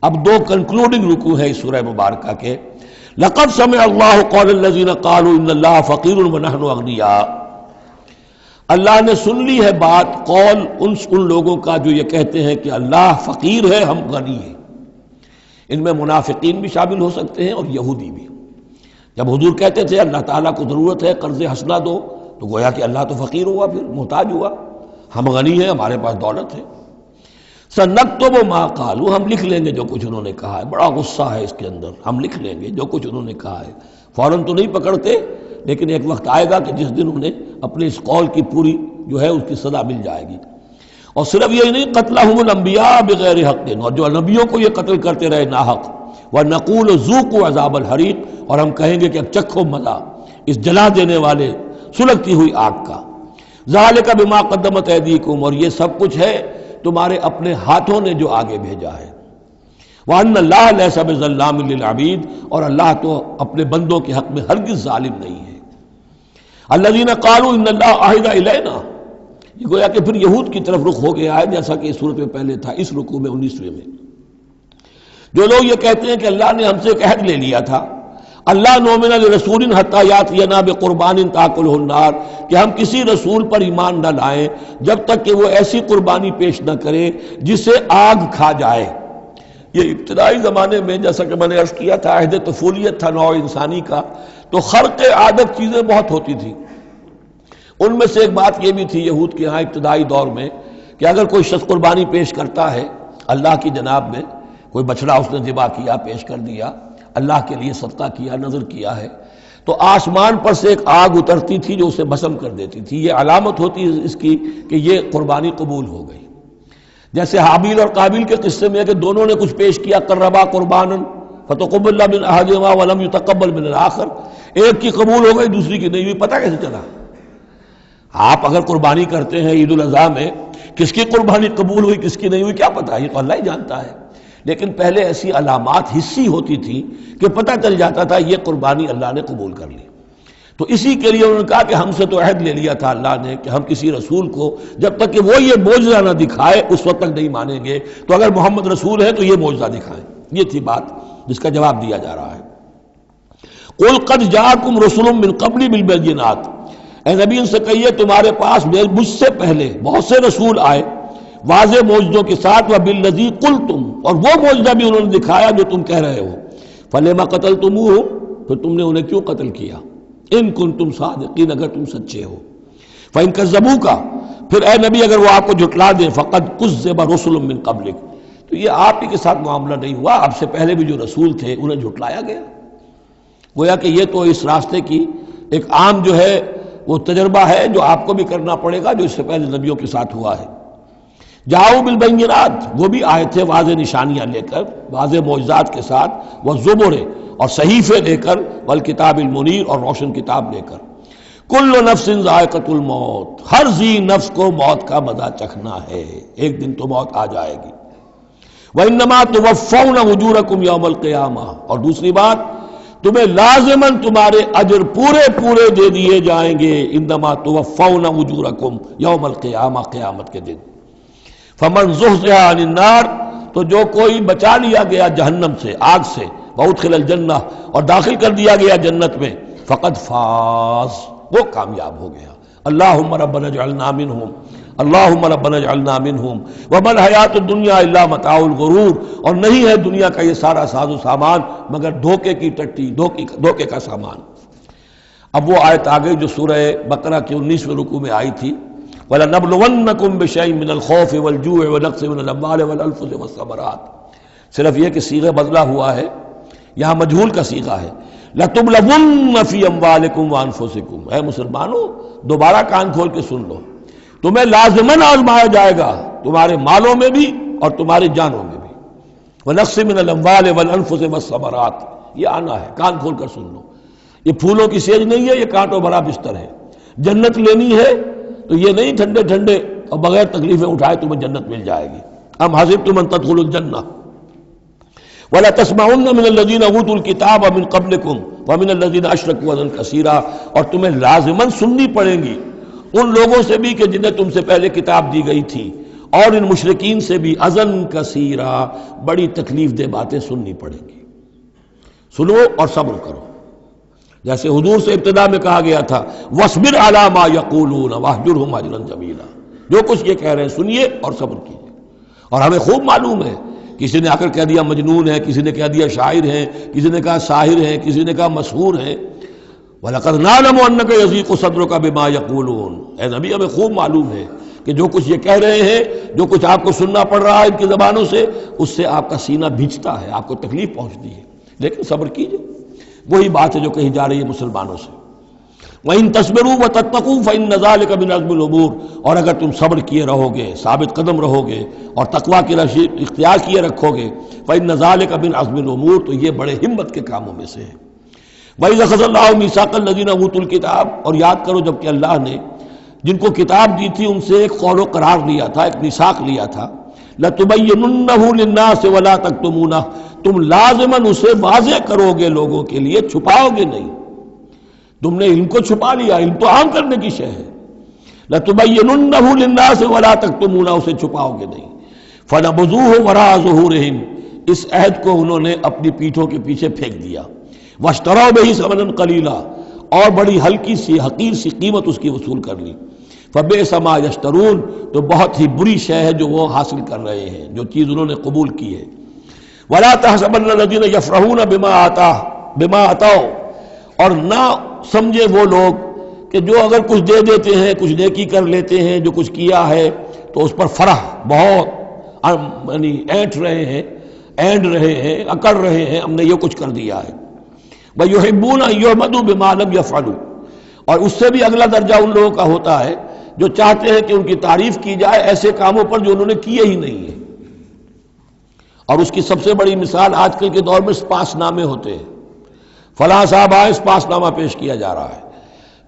اب 2 کنکلوڈنگ رکوع ہے اس سورہ مبارکہ کے۔ لَقَدْ سَمِعَ اللَّهُ قَوْلَ الَّذِينَ قَالُوا إِنَّ اللَّهَ فَقِيرٌ وَنَحْنُ أَغْنِيَاءُ، اللہ نے سن لی ہے بات، قول ان لوگوں کا جو یہ کہتے ہیں کہ اللہ فقیر ہے، ہم غنی ہیں۔ ان میں منافقین بھی شامل ہو سکتے ہیں اور یہودی بھی۔ جب حضور کہتے تھے اللہ تعالیٰ کو ضرورت ہے قرض حسنہ دو، تو گویا کہ اللہ تو فقیر ہوا، پھر محتاج ہوا، ہم غنی ہیں، ہمارے پاس دولت ہے۔ سَنَكْتُبُ مَا قَالُوا، ہم لکھ لیں گے جو کچھ انہوں نے کہا ہے۔ بڑا غصہ ہے اس کے اندر، ہم لکھ لیں گے جو کچھ انہوں نے کہا ہے۔ فوراً تو نہیں پکڑتے، لیکن ایک وقت آئے گا کہ جس دن انہیں اپنے اس قول کی پوری جو ہے اس کی سزا مل جائے گی۔ اور صرف یہی نہیں، قتلہم الانبیاء بغیر حق، اور جو نبیوں کو یہ قتل کرتے رہے ناحق، وَنَقُولُ ذُوقُوا عَذَابَ الْحَرِيقِ، اور ہم کہیں گے کہ اب چکھو مزہ اس جلا دینے والے سلگتی ہوئی آگ کا۔ ذَلِكَ بِمَا قَدَّمَتْ أَيْدِيكُمْ، اور یہ سب کچھ ہے تمہارے اپنے ہاتھوں نے جو آگے بھیجا ہے۔ وَأَنَّ اللَّهَ لَيْسَ بِظَلَّامٍ لِّلْعَبِيدِ، اور اللہ تو اپنے بندوں کے حق میں ہرگز ظالم نہیں ہے۔ الَّذِينَ قَالُوا إِنَّ اللَّهَ عَهِدَ إِلَيْنَا، یہ گویا کہ پھر یہود کی طرف رخ ہو گیا ہے، جیسا کہ اس صورت میں پہلے تھا، اس رکوع میں 19ویں میں۔ جو لوگ یہ کہتے ہیں کہ اللہ نے ہم سے ایک عہد لے لیا تھا، اللہ نؤمن لرسول حتی یاتینا بقربان تاکلہ النار، کہ ہم کسی رسول پر ایمان نہ لائیں جب تک کہ وہ ایسی قربانی پیش نہ کرے جسے آگ کھا جائے۔ یہ ابتدائی زمانے میں جیسا کہ میں نے عرض کیا تھا، عہد طفولیت تھا نوع انسانی کا، تو خرق عادت چیزیں بہت ہوتی تھی۔ ان میں سے ایک بات یہ بھی تھی یہود کے ہاں ابتدائی دور میں کہ اگر کوئی شخص قربانی پیش کرتا ہے اللہ کی جناب میں، کوئی بچڑا اس نے ذبح کیا، پیش کر دیا، اللہ کے لیے صدقہ کیا، نذر کیا ہے، تو آسمان پر سے ایک آگ اترتی تھی جو اسے بھسم کر دیتی تھی۔ یہ علامت ہوتی ہے اس کی کہ یہ قربانی قبول ہو گئی۔ جیسے حابیل اور قابیل کے قصے میں ہے کہ دونوں نے کچھ پیش کیا، قربا قربانا فتقبل من احدہما ولم یتقبل من الآخر، ایک کی قبول ہو گئی دوسری کی نہیں ہوئی۔ پتہ کیسے چلا؟ آپ اگر قربانی کرتے ہیں عید الاضحیٰ میں، کس کی قربانی قبول ہوئی کس کی نہیں ہوئی کیا پتہ، یہ تو اللہ ہی جانتا ہے۔ لیکن پہلے ایسی علامات حسی ہوتی تھی کہ پتہ چل جاتا تھا یہ قربانی اللہ نے قبول کر لی۔ تو اسی کے لیے انہوں نے کہا کہ ہم سے تو عہد لے لیا تھا اللہ نے کہ ہم کسی رسول کو جب تک کہ وہ یہ معجزہ نہ دکھائے اس وقت تک نہیں مانیں گے، تو اگر محمد رسول ہے تو یہ معجزہ دکھائیں۔ یہ تھی بات جس کا جواب دیا جا رہا ہے۔ قُلْ قَدْ جَاءَكُمْ رُسُلٌ مِّن قَبْلِ بِالْبَيِّنَاتِ، اے نبی ان سے کہیے تمہارے پاس مجھ سے پہلے بہت سے رسول آئے واضح معجزوں کے ساتھ، وَبِالَّذِي قُلْتُمْ، اور وہ معجزہ بھی انہوں نے دکھایا جو تم کہہ رہے ہو۔ فَلِمَ قَتَلْتُمُوهُمْ، پھر تم نے انہیں کیوں قتل کیا؟ ان کنتم صادقین، اگر تم سچے ہو۔ فَإِن كَذَّبُوكَ، پھر اے نبی اگر وہ آپ کو جھٹلا دیں، فَقَدْ كُذِّبَ رُسُلٌ مِّن قَبْلِكَ، تو یہ آپ ہی کے ساتھ معاملہ نہیں ہوا، آپ سے پہلے بھی جو رسول تھے انہیں جھٹلایا گیا۔ گویا کہ یہ تو اس راستے کی ایک عام جو ہے وہ تجربہ ہے جو آپ کو بھی کرنا پڑے گا جو اس سے پہلے نبیوں کے ساتھ ہوا ہے۔ جاؤ بالبینات، وہ بھی آئے تھے واضح نشانیاں لے کر، واضح معجزات کے ساتھ، والزبر، اور صحیفے لے کر، والکتاب المنیر، اور روشن کتاب لے کر۔ کل نفس ذائقۃ الموت، ہر ذی نفس کو موت کا مزہ چکھنا ہے، ایک دن تو موت آ جائے گی۔ وَإِنَّمَا تُوَفَّوْنَ أُجُورَكُمْ يَوْمَ الْقِيَامَةِ، اور دوسری بات، تمہیں لازماً تمہارے اجر پورے پورے دے دیے جائیں گے۔ انما توفون اجورکم یوم القیامہ، قیامت کے دن۔ فمن زحزح عن النار، تو جو کوئی بچا لیا گیا جہنم سے، آگ سے، وادخل الجنہ، اور داخل کر دیا گیا جنت میں، فقد فاز، وہ کامیاب ہو گیا۔ اللہم ربنا اجعلنا منہم، اللہم ربنا اجعلنا منہم، وما الحیات الدنیا الا متاع الغرور، اور نہیں ہے دنیا کا یہ سارا ساز و سامان مگر دھوکے کی ٹٹی، دھوکے کا سامان۔ اب وہ آیت آ گئی جو سورہ بقرہ کے 19ویں رکوع میں آئی تھی، وَلَنَبْلُوَنَّكُمْ بِشَيْءٍ مِّنَ الْخَوْفِ وَالْجُوعِ وَنَقْصٍ مِّنَ الْأَمْوَالِ وَالْأَنفُسِ وَالثَّمَرَاتِ، صرف یہ کہ صیغہ بدلا ہوا ہے، یہاں مجہول کا صیغہ ہے۔ لَتُبْلَوُنَّ فِي أَمْوَالِكُمْ وَأَنفُسِكُمْ، اے مسلمانوں دوبارہ کان کھول کے سن لو، تمہیں لازماً آزمایا جائے گا، تمہارے مالوں میں بھی اور تمہاری جانوں میں بھی۔ وَنَقْصٍ مِّنَ الْأَمْوَالِ وَالْأَنفُسِ وَالثَّمَرَاتِ، یہ آنا ہے، کان کھول کر سن لو۔ یہ پھولوں کی سیج نہیں ہے، یہ کانٹوں بھرا بستر ہے۔ جنت لینی ہے تو یہ نہیں ٹھنڈے ٹھنڈے اور بغیر تکلیفیں اٹھائے تمہیں جنت مل جائے گی۔ ام حسبتم ان تدخلوا الجنہ ولا تسمعن من الذين اوتوا الكتاب من قبلكم ومن الذين اشركوا اذى كثيرا، اور تمہیں لازماً سننی پڑیں گی ان لوگوں سے بھی کہ جنہیں تم سے پہلے کتاب دی گئی تھی، اور ان مشرکین سے بھی اذًا کثیرا، بڑی تکلیف دہ باتیں سننی پڑیں گی۔ سنو اور صبر کرو، جیسے حضور سے ابتدا میں کہا گیا تھا وَاصْبِرْ عَلَىٰ مَا يَقُولُونَ وَاهْجُرْهُمْ هَجْرًا جَمِيلًا، جو کچھ یہ کہہ رہے ہیں سنیے اور صبر کیجیے۔ اور ہمیں خوب معلوم ہے، کسی نے آ کر کہہ دیا مجنون ہے، کسی نے کہہ دیا شاعر ہیں، کسی نے کہا ساحر ہیں، کسی نے کہا مسحور ہیں۔ وَلَقَدْ نَعْلَمُ أَنَّكَ يَضِيقُ صَدْرُكَ بِمَا يَقُولُونَ، اے نبی ہمیں خوب معلوم ہے کہ جو کچھ یہ کہہ رہے ہیں، جو کچھ آپ کو سننا پڑ رہا ہے ان کی زبانوں سے، اس سے آپ کا سینہ بھیجتا ہے، آپ کو تکلیف پہنچتی ہے، لیکن صبر کیجیے۔ وہی بات ہے جو کہی جا رہی ہے مسلمانوں سے۔ وَإِن تَصْبِرُوا وَتَتَّقُوا فَإِنَّ ذَلِكَ مِنْ عَزْمِ الْأُمُورِ، اور اگر تم صبر کیے رہو گے، ثابت قدم رہو گے اور تقویٰ کی راہ اختیار کیے رکھو گے، فَإِنَّ ذَلِكَ مِنْ عَزْمِ الْأُمُورِ، تو یہ بڑے ہمت کے کاموں میں سے ہے۔ وَإِذْ أَخَذَ اللَّهُ مِيثَاقَ الَّذِينَ أُوتُوا الْكِتَابَ، اور یاد کرو جب کہ اللہ نے جن کو کتاب دی تھی ان سے ایک قول و قرار لیا تھا، ایک میثاق لیا تھا، لَتُبَيِّنُنَّهُ لِلنَّاسِ وَلَا تَكْتُمُونَهُ، تم لازماً اسے واضح کرو گے لوگوں کے لیے، چھپاؤ گے نہیں۔ تم نے علم کو چھپا لیا، علم تو عام کرنے کی شے ہے۔ لَتُبَيِّنُنَّهُ لِلنَّاسِ وَلَا تَكْتُمُونَهُ، اسے چھپاؤ گے نہیں۔ فَنَبَذُوهُ وَرَاءَ ظُهُورِهِمْ، اس عہد کو انہوں نے اپنی پیٹھوں کے پیچھے پھینک دیا۔ وَاشْتَرَوْا بِهِ ثَمَنًا قَلِيلًا، اور بڑی ہلکی سی حقیر سی قیمت اس کی وصول کر لی۔ فَبِئْسَ مَا يَشْتَرُونَ، تو بہت ہی بری شے ہے جو وہ حاصل کر رہے ہیں، جو چیز انہوں نے قبول کی ہے۔ وَلَا تَحْسَبَنَّ الَّذِينَ يَفْرَحُونَ بِمَا آتَاهُ، اور نہ سمجھے وہ لوگ کہ جو اگر کچھ دے دیتے ہیں، کچھ نیکی کر لیتے ہیں، جو کچھ کیا ہے تو اس پر فرح بہت یعنی اینٹ رہے ہیں، اینڈ رہے ہیں، اکڑ رہے ہیں، ہم نے یہ کچھ کر دیا ہے۔ وَيُحِبُّونَ أَن يُحْمَدُوا بِمَا لَمْ يَفْعَلُوا، اور اس سے بھی اگلا درجہ ان لوگوں کا ہوتا ہے جو چاہتے ہیں کہ ان کی تعریف کی جائے ایسے کاموں پر جو انہوں نے کیے ہی نہیں ہیں۔ اور اس کی سب سے بڑی مثال آج کل کے دور میں سپاس نامے ہوتے ہیں، فلاں صاحب آئے سپاس نامہ پیش کیا جا رہا ہے،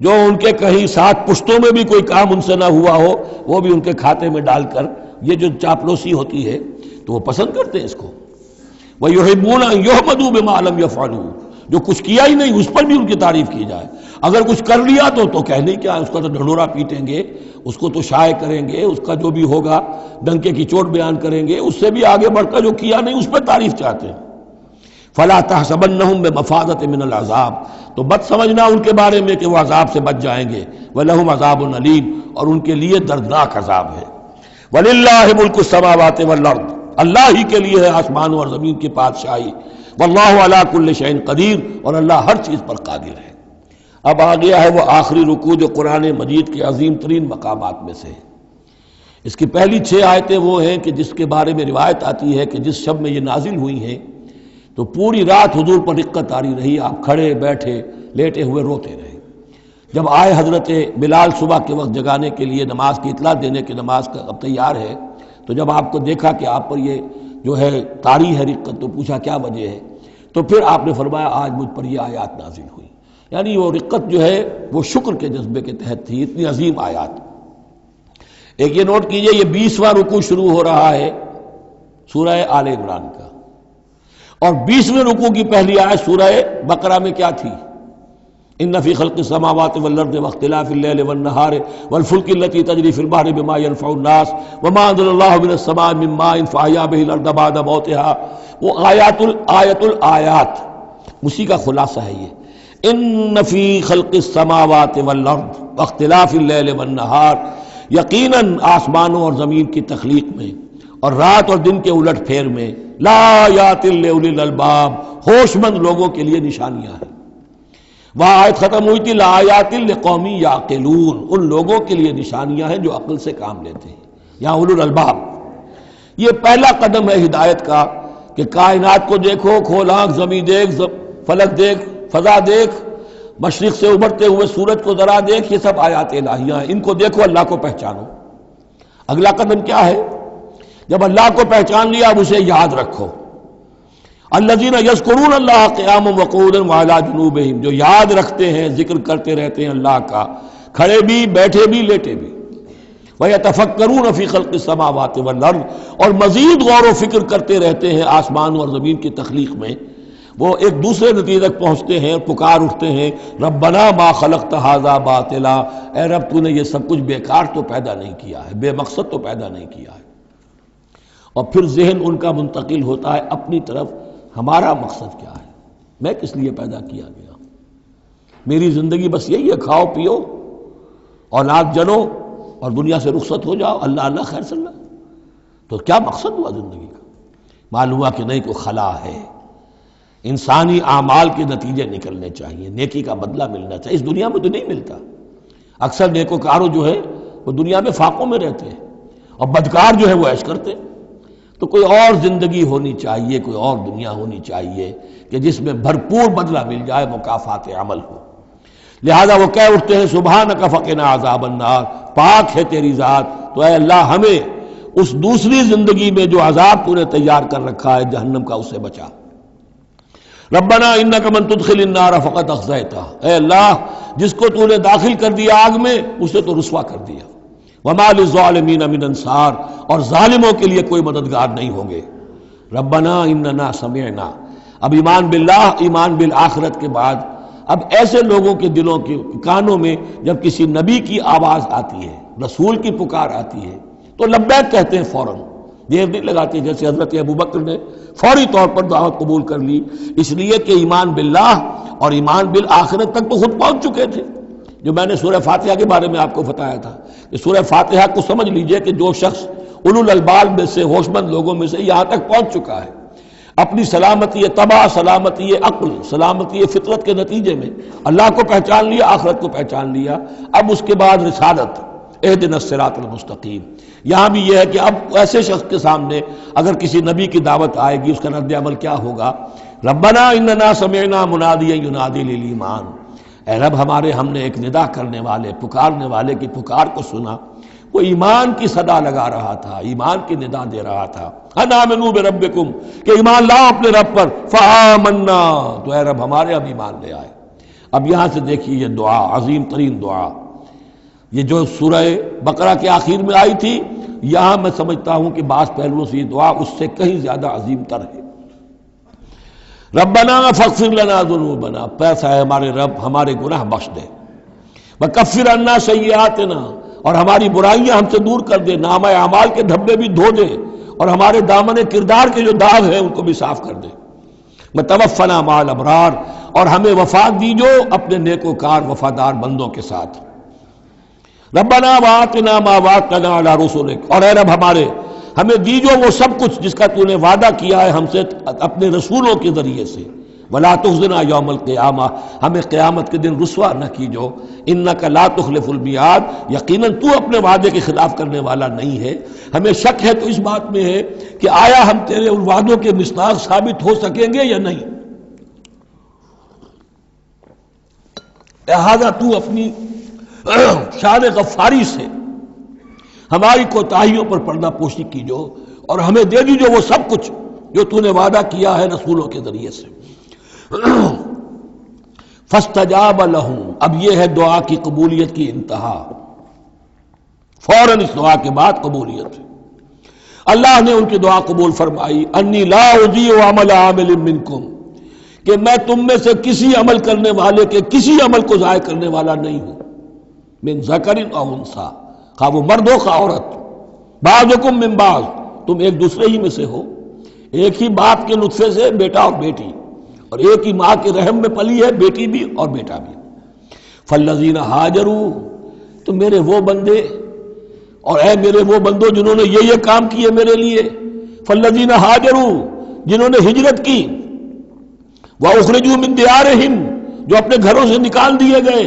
جو ان کے کہیں 7 پشتوں میں بھی کوئی کام ان سے نہ ہوا ہو وہ بھی ان کے کھاتے میں ڈال کر، یہ جو چاپلوسی ہوتی ہے تو وہ پسند کرتے ہیں اس کو۔ وَيُحِبُّونَ أَن يُحْمَدُوا بِمَا لَمْ يَفْعَلُوا، جو کچھ کیا ہی نہیں اس پر بھی ان کی تعریف کی جائے، اگر کچھ کر لیا تو کہنے کیا، اس کا تو ڈھنڈورا پیٹیں گے، اس کو تو شائع کریں گے، اس کا جو بھی ہوگا ڈنکے کی چوٹ بیان کریں گے، اس سے بھی آگے بڑھ کر جو کیا نہیں اس پر تعریف چاہتے ہیں۔ فَلَا تَحْسَبَنَّهُمْ بِمَفَازَةٍ مِّنَ الْعَذَابِ، تو مت سمجھنا ان کے بارے میں کہ وہ عذاب سے بچ جائیں گے۔ وَلَهُمْ عَذَابٌ أَلِيمٌ، اور ان کے لیے دردناک عذاب ہے۔ وَلِلَّهِ مُلْكُ السَّمَاوَاتِ وَالْأَرْضِ، اللہ ہی کے لیے ہے آسمانوں اور زمین کی بادشاہی۔ وَاللَّهُ عَلَىٰ كُلِّ شَيْءٍ قَدِيرٌ، اور اللہ ہر چیز پر قادر ہے۔ اب آ گیا ہے وہ آخری رکوع جو قرآن مجید کے عظیم ترین مقامات میں سے ہے۔ اس کی پہلی 6 آیتیں وہ ہیں کہ جس کے بارے میں روایت آتی ہے کہ جس شب میں یہ نازل ہوئی ہیں تو پوری رات حضور پر رقت آری رہی، آپ کھڑے بیٹھے لیٹے ہوئے روتے رہے۔ جب آئے حضرت بلال صبح کے وقت جگانے کے لیے، نماز کی اطلاع دینے کہ نماز کا اب تیار ہے، تو جب آپ کو دیکھا کہ آپ پر یہ جو ہے طاری ہے رقت، تو پوچھا کیا وجہ ہے، تو پھر آپ نے فرمایا آج مجھ پر یہ آیات نازل ہوئی۔ یعنی وہ رقت جو ہے وہ شکر کے جذبے کے تحت تھی، اتنی عظیم آیات۔ ایک یہ نوٹ کیجئے، یہ 20واں رکوع شروع ہو رہا ہے سورہ آل عمران کا، اور 20ویں رکوع کی پہلی آیت سورہ بقرہ میں کیا تھی؟ ان فی خلق السماوات والارض واختلاف اللیل والنہار والفلک التی تجری فی البحر بما ينفع الناس وما انزل اللہ من السماء من ماء فاحیا به الارض بعد موتها، وہ آیات الآیات، اسی کا خلاصہ ہے یہ۔ ان فی خلق السماوات والارض واختلاف اللیل والنہار، یقیناً آسمانوں اور زمین کی تخلیق میں اور رات اور دن کے الٹ پھیر میں، لا آیات لأولی الالباب، ہوش مند لوگوں کے لیے نشانیاں ہیں۔ وہاں آیت ختم ہوئی تھی لا آیات لقوم یعقلون، ان لوگوں کے لیے نشانیاں ہیں جو عقل سے کام لیتے ہیں، یا اولو الالباب۔ یہ پہلا قدم ہے ہدایت کا کہ کائنات کو دیکھو، کھول آنکھ، زمین دیکھ، فلک دیکھ، فضا دیکھ، مشرق سے ابھرتے ہوئے سورج کو ذرا دیکھ، یہ سب آیات الہیہ ہیں، ان کو دیکھو، اللہ کو پہچانو۔ اگلا قدم کیا ہے؟ جب اللہ کو پہچان لیا اب اسے یاد رکھو۔ الذین یذکرون اللہ قیاما وقعودا وعلی جنوبہم، جو یاد رکھتے ہیں، ذکر کرتے رہتے ہیں اللہ کا، کھڑے بھی، بیٹھے بھی، لیٹے بھی۔ وَيَتَفَكَّرُونَ فِي خَلْقِ السَّمَاوَاتِ وَالْأَرْضِ، اور مزید غور و فکر کرتے رہتے ہیں آسمان اور زمین کی تخلیق میں۔ وہ ایک دوسرے نتیجے تک پہنچتے ہیں، پکار اٹھتے ہیں، ربنا ما خلقت ھذا باطلا، اے رب تو نے یہ سب کچھ بیکار تو پیدا نہیں کیا ہے، بے مقصد تو پیدا نہیں کیا ہے۔ اور پھر ذہن ان کا منتقل ہوتا ہے اپنی طرف، ہمارا مقصد کیا ہے، میں کس لیے پیدا کیا گیا، میری زندگی بس یہی ہے، کھاؤ پیو، اولاد جنو اور دنیا سے رخصت ہو جاؤ، اللہ اللہ خیر صلی اللہ۔ تو کیا مقصد ہوا زندگی کا؟ معلوم ہوا کہ نہیں، کوئی خلا ہے، انسانی اعمال کے نتیجے نکلنے چاہیے، نیکی کا بدلہ ملنا چاہیے۔ اس دنیا میں تو نہیں ملتا، اکثر نیکوکاروں جو ہے وہ دنیا میں فاقوں میں رہتے ہیں، اور بدکار جو ہے وہ عیش کرتے ہیں۔ تو کوئی اور زندگی ہونی چاہیے، کوئی اور دنیا ہونی چاہیے کہ جس میں بھرپور بدلہ مل جائے، مکافات عمل ہو۔ لہذا وہ کہہ اٹھتے ہیں سبحانک فقنا عذاب النار، پاک ہے تیری ذات، تو اے اللہ ہمیں اس دوسری زندگی میں جو عذاب تو نے تیار کر رکھا ہے جہنم کا، اسے بچا۔ ربنا انک من تدخل النار فقد اخزیتہ، اے اللہ جس کو تو نے داخل کر دیا آگ میں، اسے تو رسوا کر دیا۔ وما للظالمین من انصار، اور ظالموں کے لیے کوئی مددگار نہیں ہوں گے۔ ربنا اننا سمعنا، اب ایمان باللہ، ایمان بالآخرت کے بعد اب ایسے لوگوں کے دلوں کے کانوں میں جب کسی نبی کی آواز آتی ہے، رسول کی پکار آتی ہے، تو لبیک کہتے ہیں فوراً، دیر نہیں لگاتے، جیسے حضرت ابوبکر نے فوری طور پر دعوت قبول کر لی، اس لیے کہ ایمان باللہ اور ایمان بالآخرت تک تو خود پہنچ چکے تھے۔ جو میں نے سورہ فاتحہ کے بارے میں آپ کو بتایا تھا کہ سورہ فاتحہ کو سمجھ لیجئے کہ جو شخص اولو الالباب میں سے، ہوش مند لوگوں میں سے یہاں تک پہنچ چکا ہے، اپنی سلامتی طبع، سلامتی عقل، سلامتی فطرت کے نتیجے میں اللہ کو پہچان لیا، آخرت کو پہچان لیا، اب اس کے بعد رسالت، اہدنا الصراط المستقیم۔ یہاں بھی یہ ہے کہ اب ایسے شخص کے سامنے اگر کسی نبی کی دعوت آئے گی، اس کا رد عمل کیا ہوگا؟ ربنا اننا سمعنا منادیا ینادی للایمان، اے رب ہم نے ایک ندا کرنے والے، پکارنے والے کی پکار کو سنا، وہ ایمان کی صدا لگا رہا تھا، ایمان کی ندا دے رہا تھا، ان آمنوا بربکم، کہ ایمان لاؤ اپنے رب پر، فآمنا، تو اے رب ہمارے اب ایمان لے آئے۔ اب یہاں سے دیکھیے یہ دعا، عظیم ترین دعا، یہ جو سورہ بقرہ کے آخر میں آئی تھی، یہاں میں سمجھتا ہوں کہ بعض پہلوؤں سے یہ دعا اس سے کہیں زیادہ عظیم تر ہے۔ ربنا فاغفر لنا ذنوبنا، پیسہ ہے ہمارے رب ہمارے گناہ بخش دے، وکفر عنا سیئاتنا، اور ہماری برائیاں ہم سے دور کر دے، نامہ اعمال کے دھبے بھی دھو دے، اور ہمارے دامن کردار کے جو داغ ہیں ان کو بھی صاف کر دے، وتوفنا مع الابرار، اور ہمیں وفات دیجو اپنے نیکوکار وفادار بندوں کے ساتھ۔ ربنا وآتنا ما وعدتنا علی رسلک، اور اے رب ہمیں دیجو وہ سب کچھ جس کا تو نے وعدہ کیا ہے ہم سے اپنے رسولوں کے ذریعے سے، ولا تخزنا یوم القیامہ، ہمیں قیامت کے دن رسوا نہ کیجو، انک لا تخلف المیعاد، یقیناً تو اپنے وعدے کے خلاف کرنے والا نہیں ہے۔ ہمیں شک ہے تو اس بات میں ہے کہ آیا ہم تیرے ان وعدوں کے مصداق ثابت ہو سکیں گے یا نہیں، لہذا تو اپنی شان غفاری سے ہماری کوتاہیوں پر پردہ پوشی کیجو اور ہمیں دے دیجو وہ سب کچھ جو تو نے وعدہ کیا ہے رسولوں کے ذریعے سے۔ فاستجاب لہم، اب یہ ہے دعا کی قبولیت کی انتہا، فوراً اس دعا کے بعد قبولیت۔ اللہ نے ان کی دعا قبول فرمائی، انی لا اضیع عمل عامل منکم، کہ میں تم میں سے کسی عمل کرنے والے کے کسی عمل کو ضائع کرنے والا نہیں ہوں، من ذکر او انثی، خواہ وہ مرد ہو خواہ عورت، بعضکم من بعض، تم ایک دوسرے ہی میں سے ہو، ایک ہی باپ کے نطفے سے بیٹا اور بیٹی، اور ایک ہی ماں کے رحم میں پلی ہے بیٹی بھی اور بیٹا بھی۔ فالذین ہاجروا، تو میرے وہ بندے اور اے میرے وہ بندوں جنہوں نے یہ کام کیے میرے لیے، فالذین ہاجروا، جنہوں نے ہجرت کی، وَأُخْرِجُوا مِن دِيَارِهِمْ، جو اپنے گھروں سے نکال دیے گئے،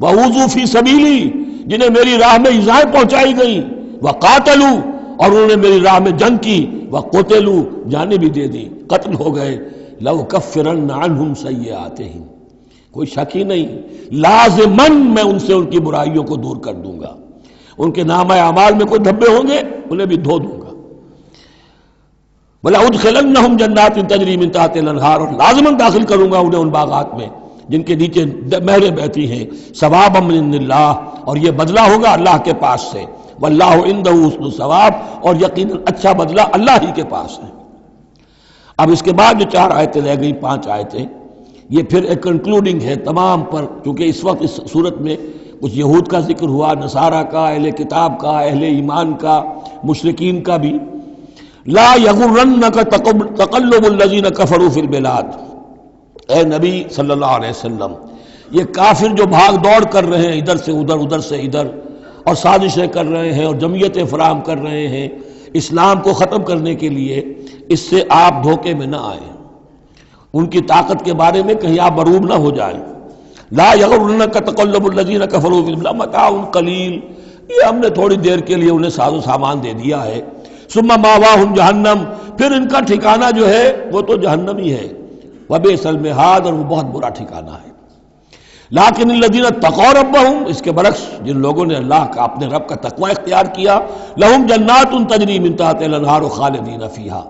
وَأُوذُوا فِي سَبِيلِي، جنہیں میری راہ میں ایذائیں پہنچائی گئیں، وَقَاتَلُوا، اور انہوں نے میری راہ میں جنگ کی، وَقُتِلُوا، جانیں بھی دے دی، قتل ہو گئے، لَأُكَفِّرَنَّ عَنْهُمْ سَيِّئَاتِهِمْ، کوئی شک ہی نہیں، لازماً میں ان سے ان کی برائیوں کو دور کر دوں گا، ان کے نامہ اعمال میں کوئی دھبے ہوں گے انہیں بھی دھو دوں گا، وَلَأُدْخِلَنَّهُمْ جَنَّاتٍ تَجْرِي مِن تَحْتِهَا الْأَنْهَارُ، اور لازماً داخل کروں گا انہیں ان باغات میں جن کے نیچے نہریں بہتی ہیں، ثوابا من اللہ، اور یہ بدلہ ہوگا اللہ کے پاس سے، واللہ عنده حسن الثواب، اور یقیناً اچھا بدلہ اللہ ہی کے پاس ہے۔ اب اس کے بعد جو 4 آیتیں رہ گئی، 5 آیتیں، یہ پھر ایک کنکلوڈنگ ہے تمام پر، چونکہ اس وقت اس صورت میں کچھ یہود کا ذکر ہوا، نصارہ کا، اہل کتاب کا، اہل ایمان کا، مشرکین کا بھی۔ لا یغرنک تقلب الذین کفروا فی البلاد، اے نبی صلی اللہ علیہ وسلم، یہ کافر جو بھاگ دوڑ کر رہے ہیں ادھر سے ادھر، ادھر سے ادھر، اور سازشیں کر رہے ہیں اور جمعیتیں فراہم کر رہے ہیں اسلام کو ختم کرنے کے لیے، اس سے آپ دھوکے میں نہ آئیں، ان کی طاقت کے بارے میں کہیں آپ مروب نہ ہو جائیں۔ لا یغرنک تقلب الذین کفروا فی البلاد متاع قلیل، یہ ہم نے تھوڑی دیر کے لیے انہیں ساز و سامان دے دیا ہے، ثم ماواہم جہنم، پھر ان کا ٹھکانہ جو ہے وہ تو جہنم ہی ہے، وبئس المہاد، اور وہ بہت برا ٹھکانہ ہے۔ لیکن الذین اتقوا ربہم، اس کے برعکس جن لوگوں نے اللہ کا اپنے رب کا تقوی اختیار کیا، لہم جنات تجری من تحتہا الانہار خالدین فیہا،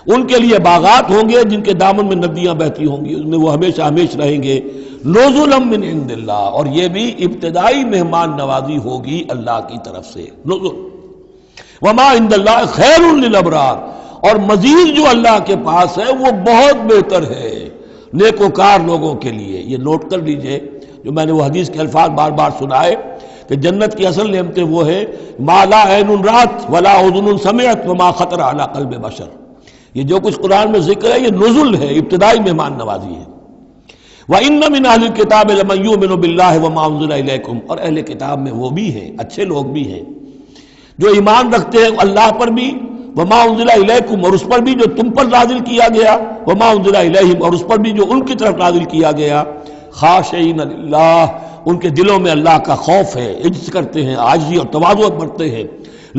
ان کے لیے باغات ہوں گے جن کے دامن میں ندیاں بہتی ہوں گی، اس میں وہ ہمیشہ ہمیش رہیں گے، نزلا من عند اللہ، اور یہ بھی ابتدائی مہمان نوازی ہوگی اللہ کی طرف سے، نزل، وما عند اللہ خیر للابرار، اور مزید جو اللہ کے پاس ہے وہ بہت بہتر ہے نیکوکار لوگوں کے لیے۔ یہ نوٹ کر لیجئے، جو میں نے وہ حدیث کے الفاظ بار بار سنائے کہ جنت کی اصل نعمتیں وہ ہے ما لا عین رات ولا اذن سمعت وما خطر علی قلب بشر، یہ جو کچھ قرآن میں ذکر ہے یہ نزل ہے، ابتدائی مہمان نوازی ہے۔ وَإِنَّ مِنْ أَهْلِ الْكِتَابِ لَمَن يُؤْمِنُ بِاللَّهِ وَمَا أُنزِلَ إِلَيْكُمْ، اور اہل کتاب میں وہ بھی ہیں، اچھے لوگ بھی ہیں جو ایمان رکھتے ہیں اللہ پر بھی، وما انزل الیکم، اور اس پر بھی جو تم پر نازل کیا گیا، وما انزل الیہم، اور اس پر بھی جو ان کی طرف نازل کیا گیا، خاشعین للہ، ان کے دلوں میں اللہ کا خوف ہے، عجز کرتے ہیں، عاجزی اور تواضع برتتے ہیں،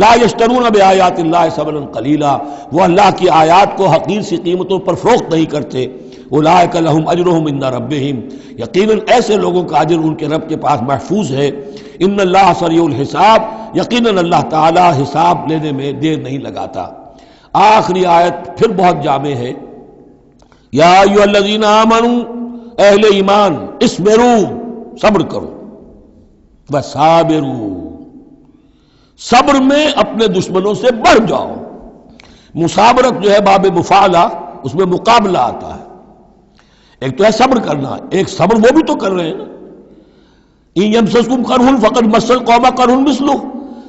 لا یشترون بآیات اللہ ثمنا قلیلا، وہ اللہ کی آیات کو حقیر سی قیمتوں پر فروخت نہیں کرتے، اولئک لہم اجرہم عند ربہم، یقیناً ایسے لوگوں کا اجر ان کے رب کے پاس محفوظ ہے، ان اللہ سریع الحساب، یقیناً اللہ تعالی حساب لینے میں دیر نہیں لگاتا۔ آخری آیت پھر بہت جامع ہے، یا ایھا الذین آمنوا، اہل ایمان، اصبروا، صبر کرو، وصابروا، صبر میں اپنے دشمنوں سے بڑھ جاؤ۔ مصابرت جو ہے باب مفاعلہ، اس میں مقابلہ آتا ہے، ایک تو ہے صبر کرنا، ایک صبر وہ بھی تو کر رہے ہیں نا، ان یمسسکم قرح فقد مس القوم قرح مثلہ،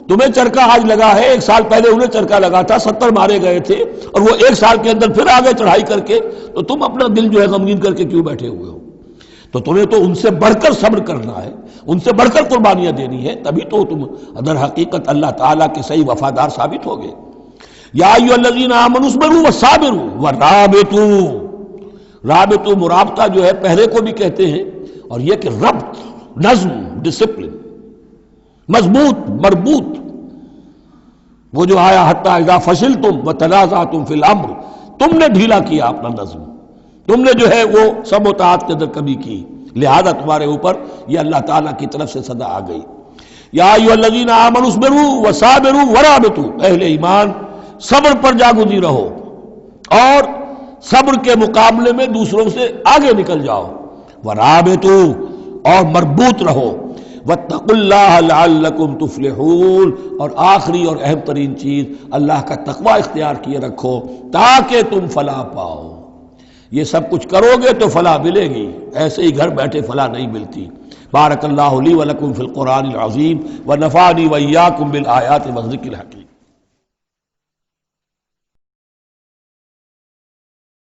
تمہیں چرکا آج لگا ہے، 1 سال پہلے انہیں چرکا لگا تھا، 70 مارے گئے تھے، اور وہ 1 سال کے اندر پھر آگے چڑھائی کر کے، تو تم اپنا دل جو ہے غمگین کر کے کیوں بیٹھے ہوئے ہو؟ تو تمہیں تو ان سے بڑھ کر صبر کرنا ہے، ان سے بڑھ کر قربانیاں دینی ہے، تبھی تو تم در حقیقت اللہ تعالیٰ کے صحیح وفادار ثابت ہوگے۔ یا ایھا الذین آمنوا اصبروا وصابروا ورابطوا، رابطوا مرابطہ جو ہے پہرے کو بھی کہتے ہیں، اور یہ کہ ربط، نظم، ڈسپلن، مضبوط، مربوط، وہ جو آیا حتی اذا فشلتم وتنازعتم فی الامر، تم نے ڈھیلا کیا اپنا نظم، تم نے جو ہے وہ سب اطاعت کے اندر کمی کی، لہذا تمہارے اوپر یہ اللہ تعالیٰ کی طرف سے صدا آ گئی۔ یا ایھا الذین آمنوا اصبروا وصابروا ورابطوا، اہل ایمان صبر پر جاگزی رہو اور صبر کے مقابلے میں دوسروں سے آگے نکل جاؤ، ورابطوا اور مربوط رہو، واتقوا اللہ لعلکم تفلحون، اور آخری اور اہم ترین چیز اللہ کا تقوی اختیار کیے رکھو تاکہ تم فلاح پاؤ۔ یہ سب کچھ کرو گے تو فلاح ملے گی، ایسے ہی گھر بیٹھے فلاح نہیں ملتی۔ بارک اللہ لی ولکم فی القرآن العظیم ونفعنی وإیاکم بالآیات والذکر الحکیم۔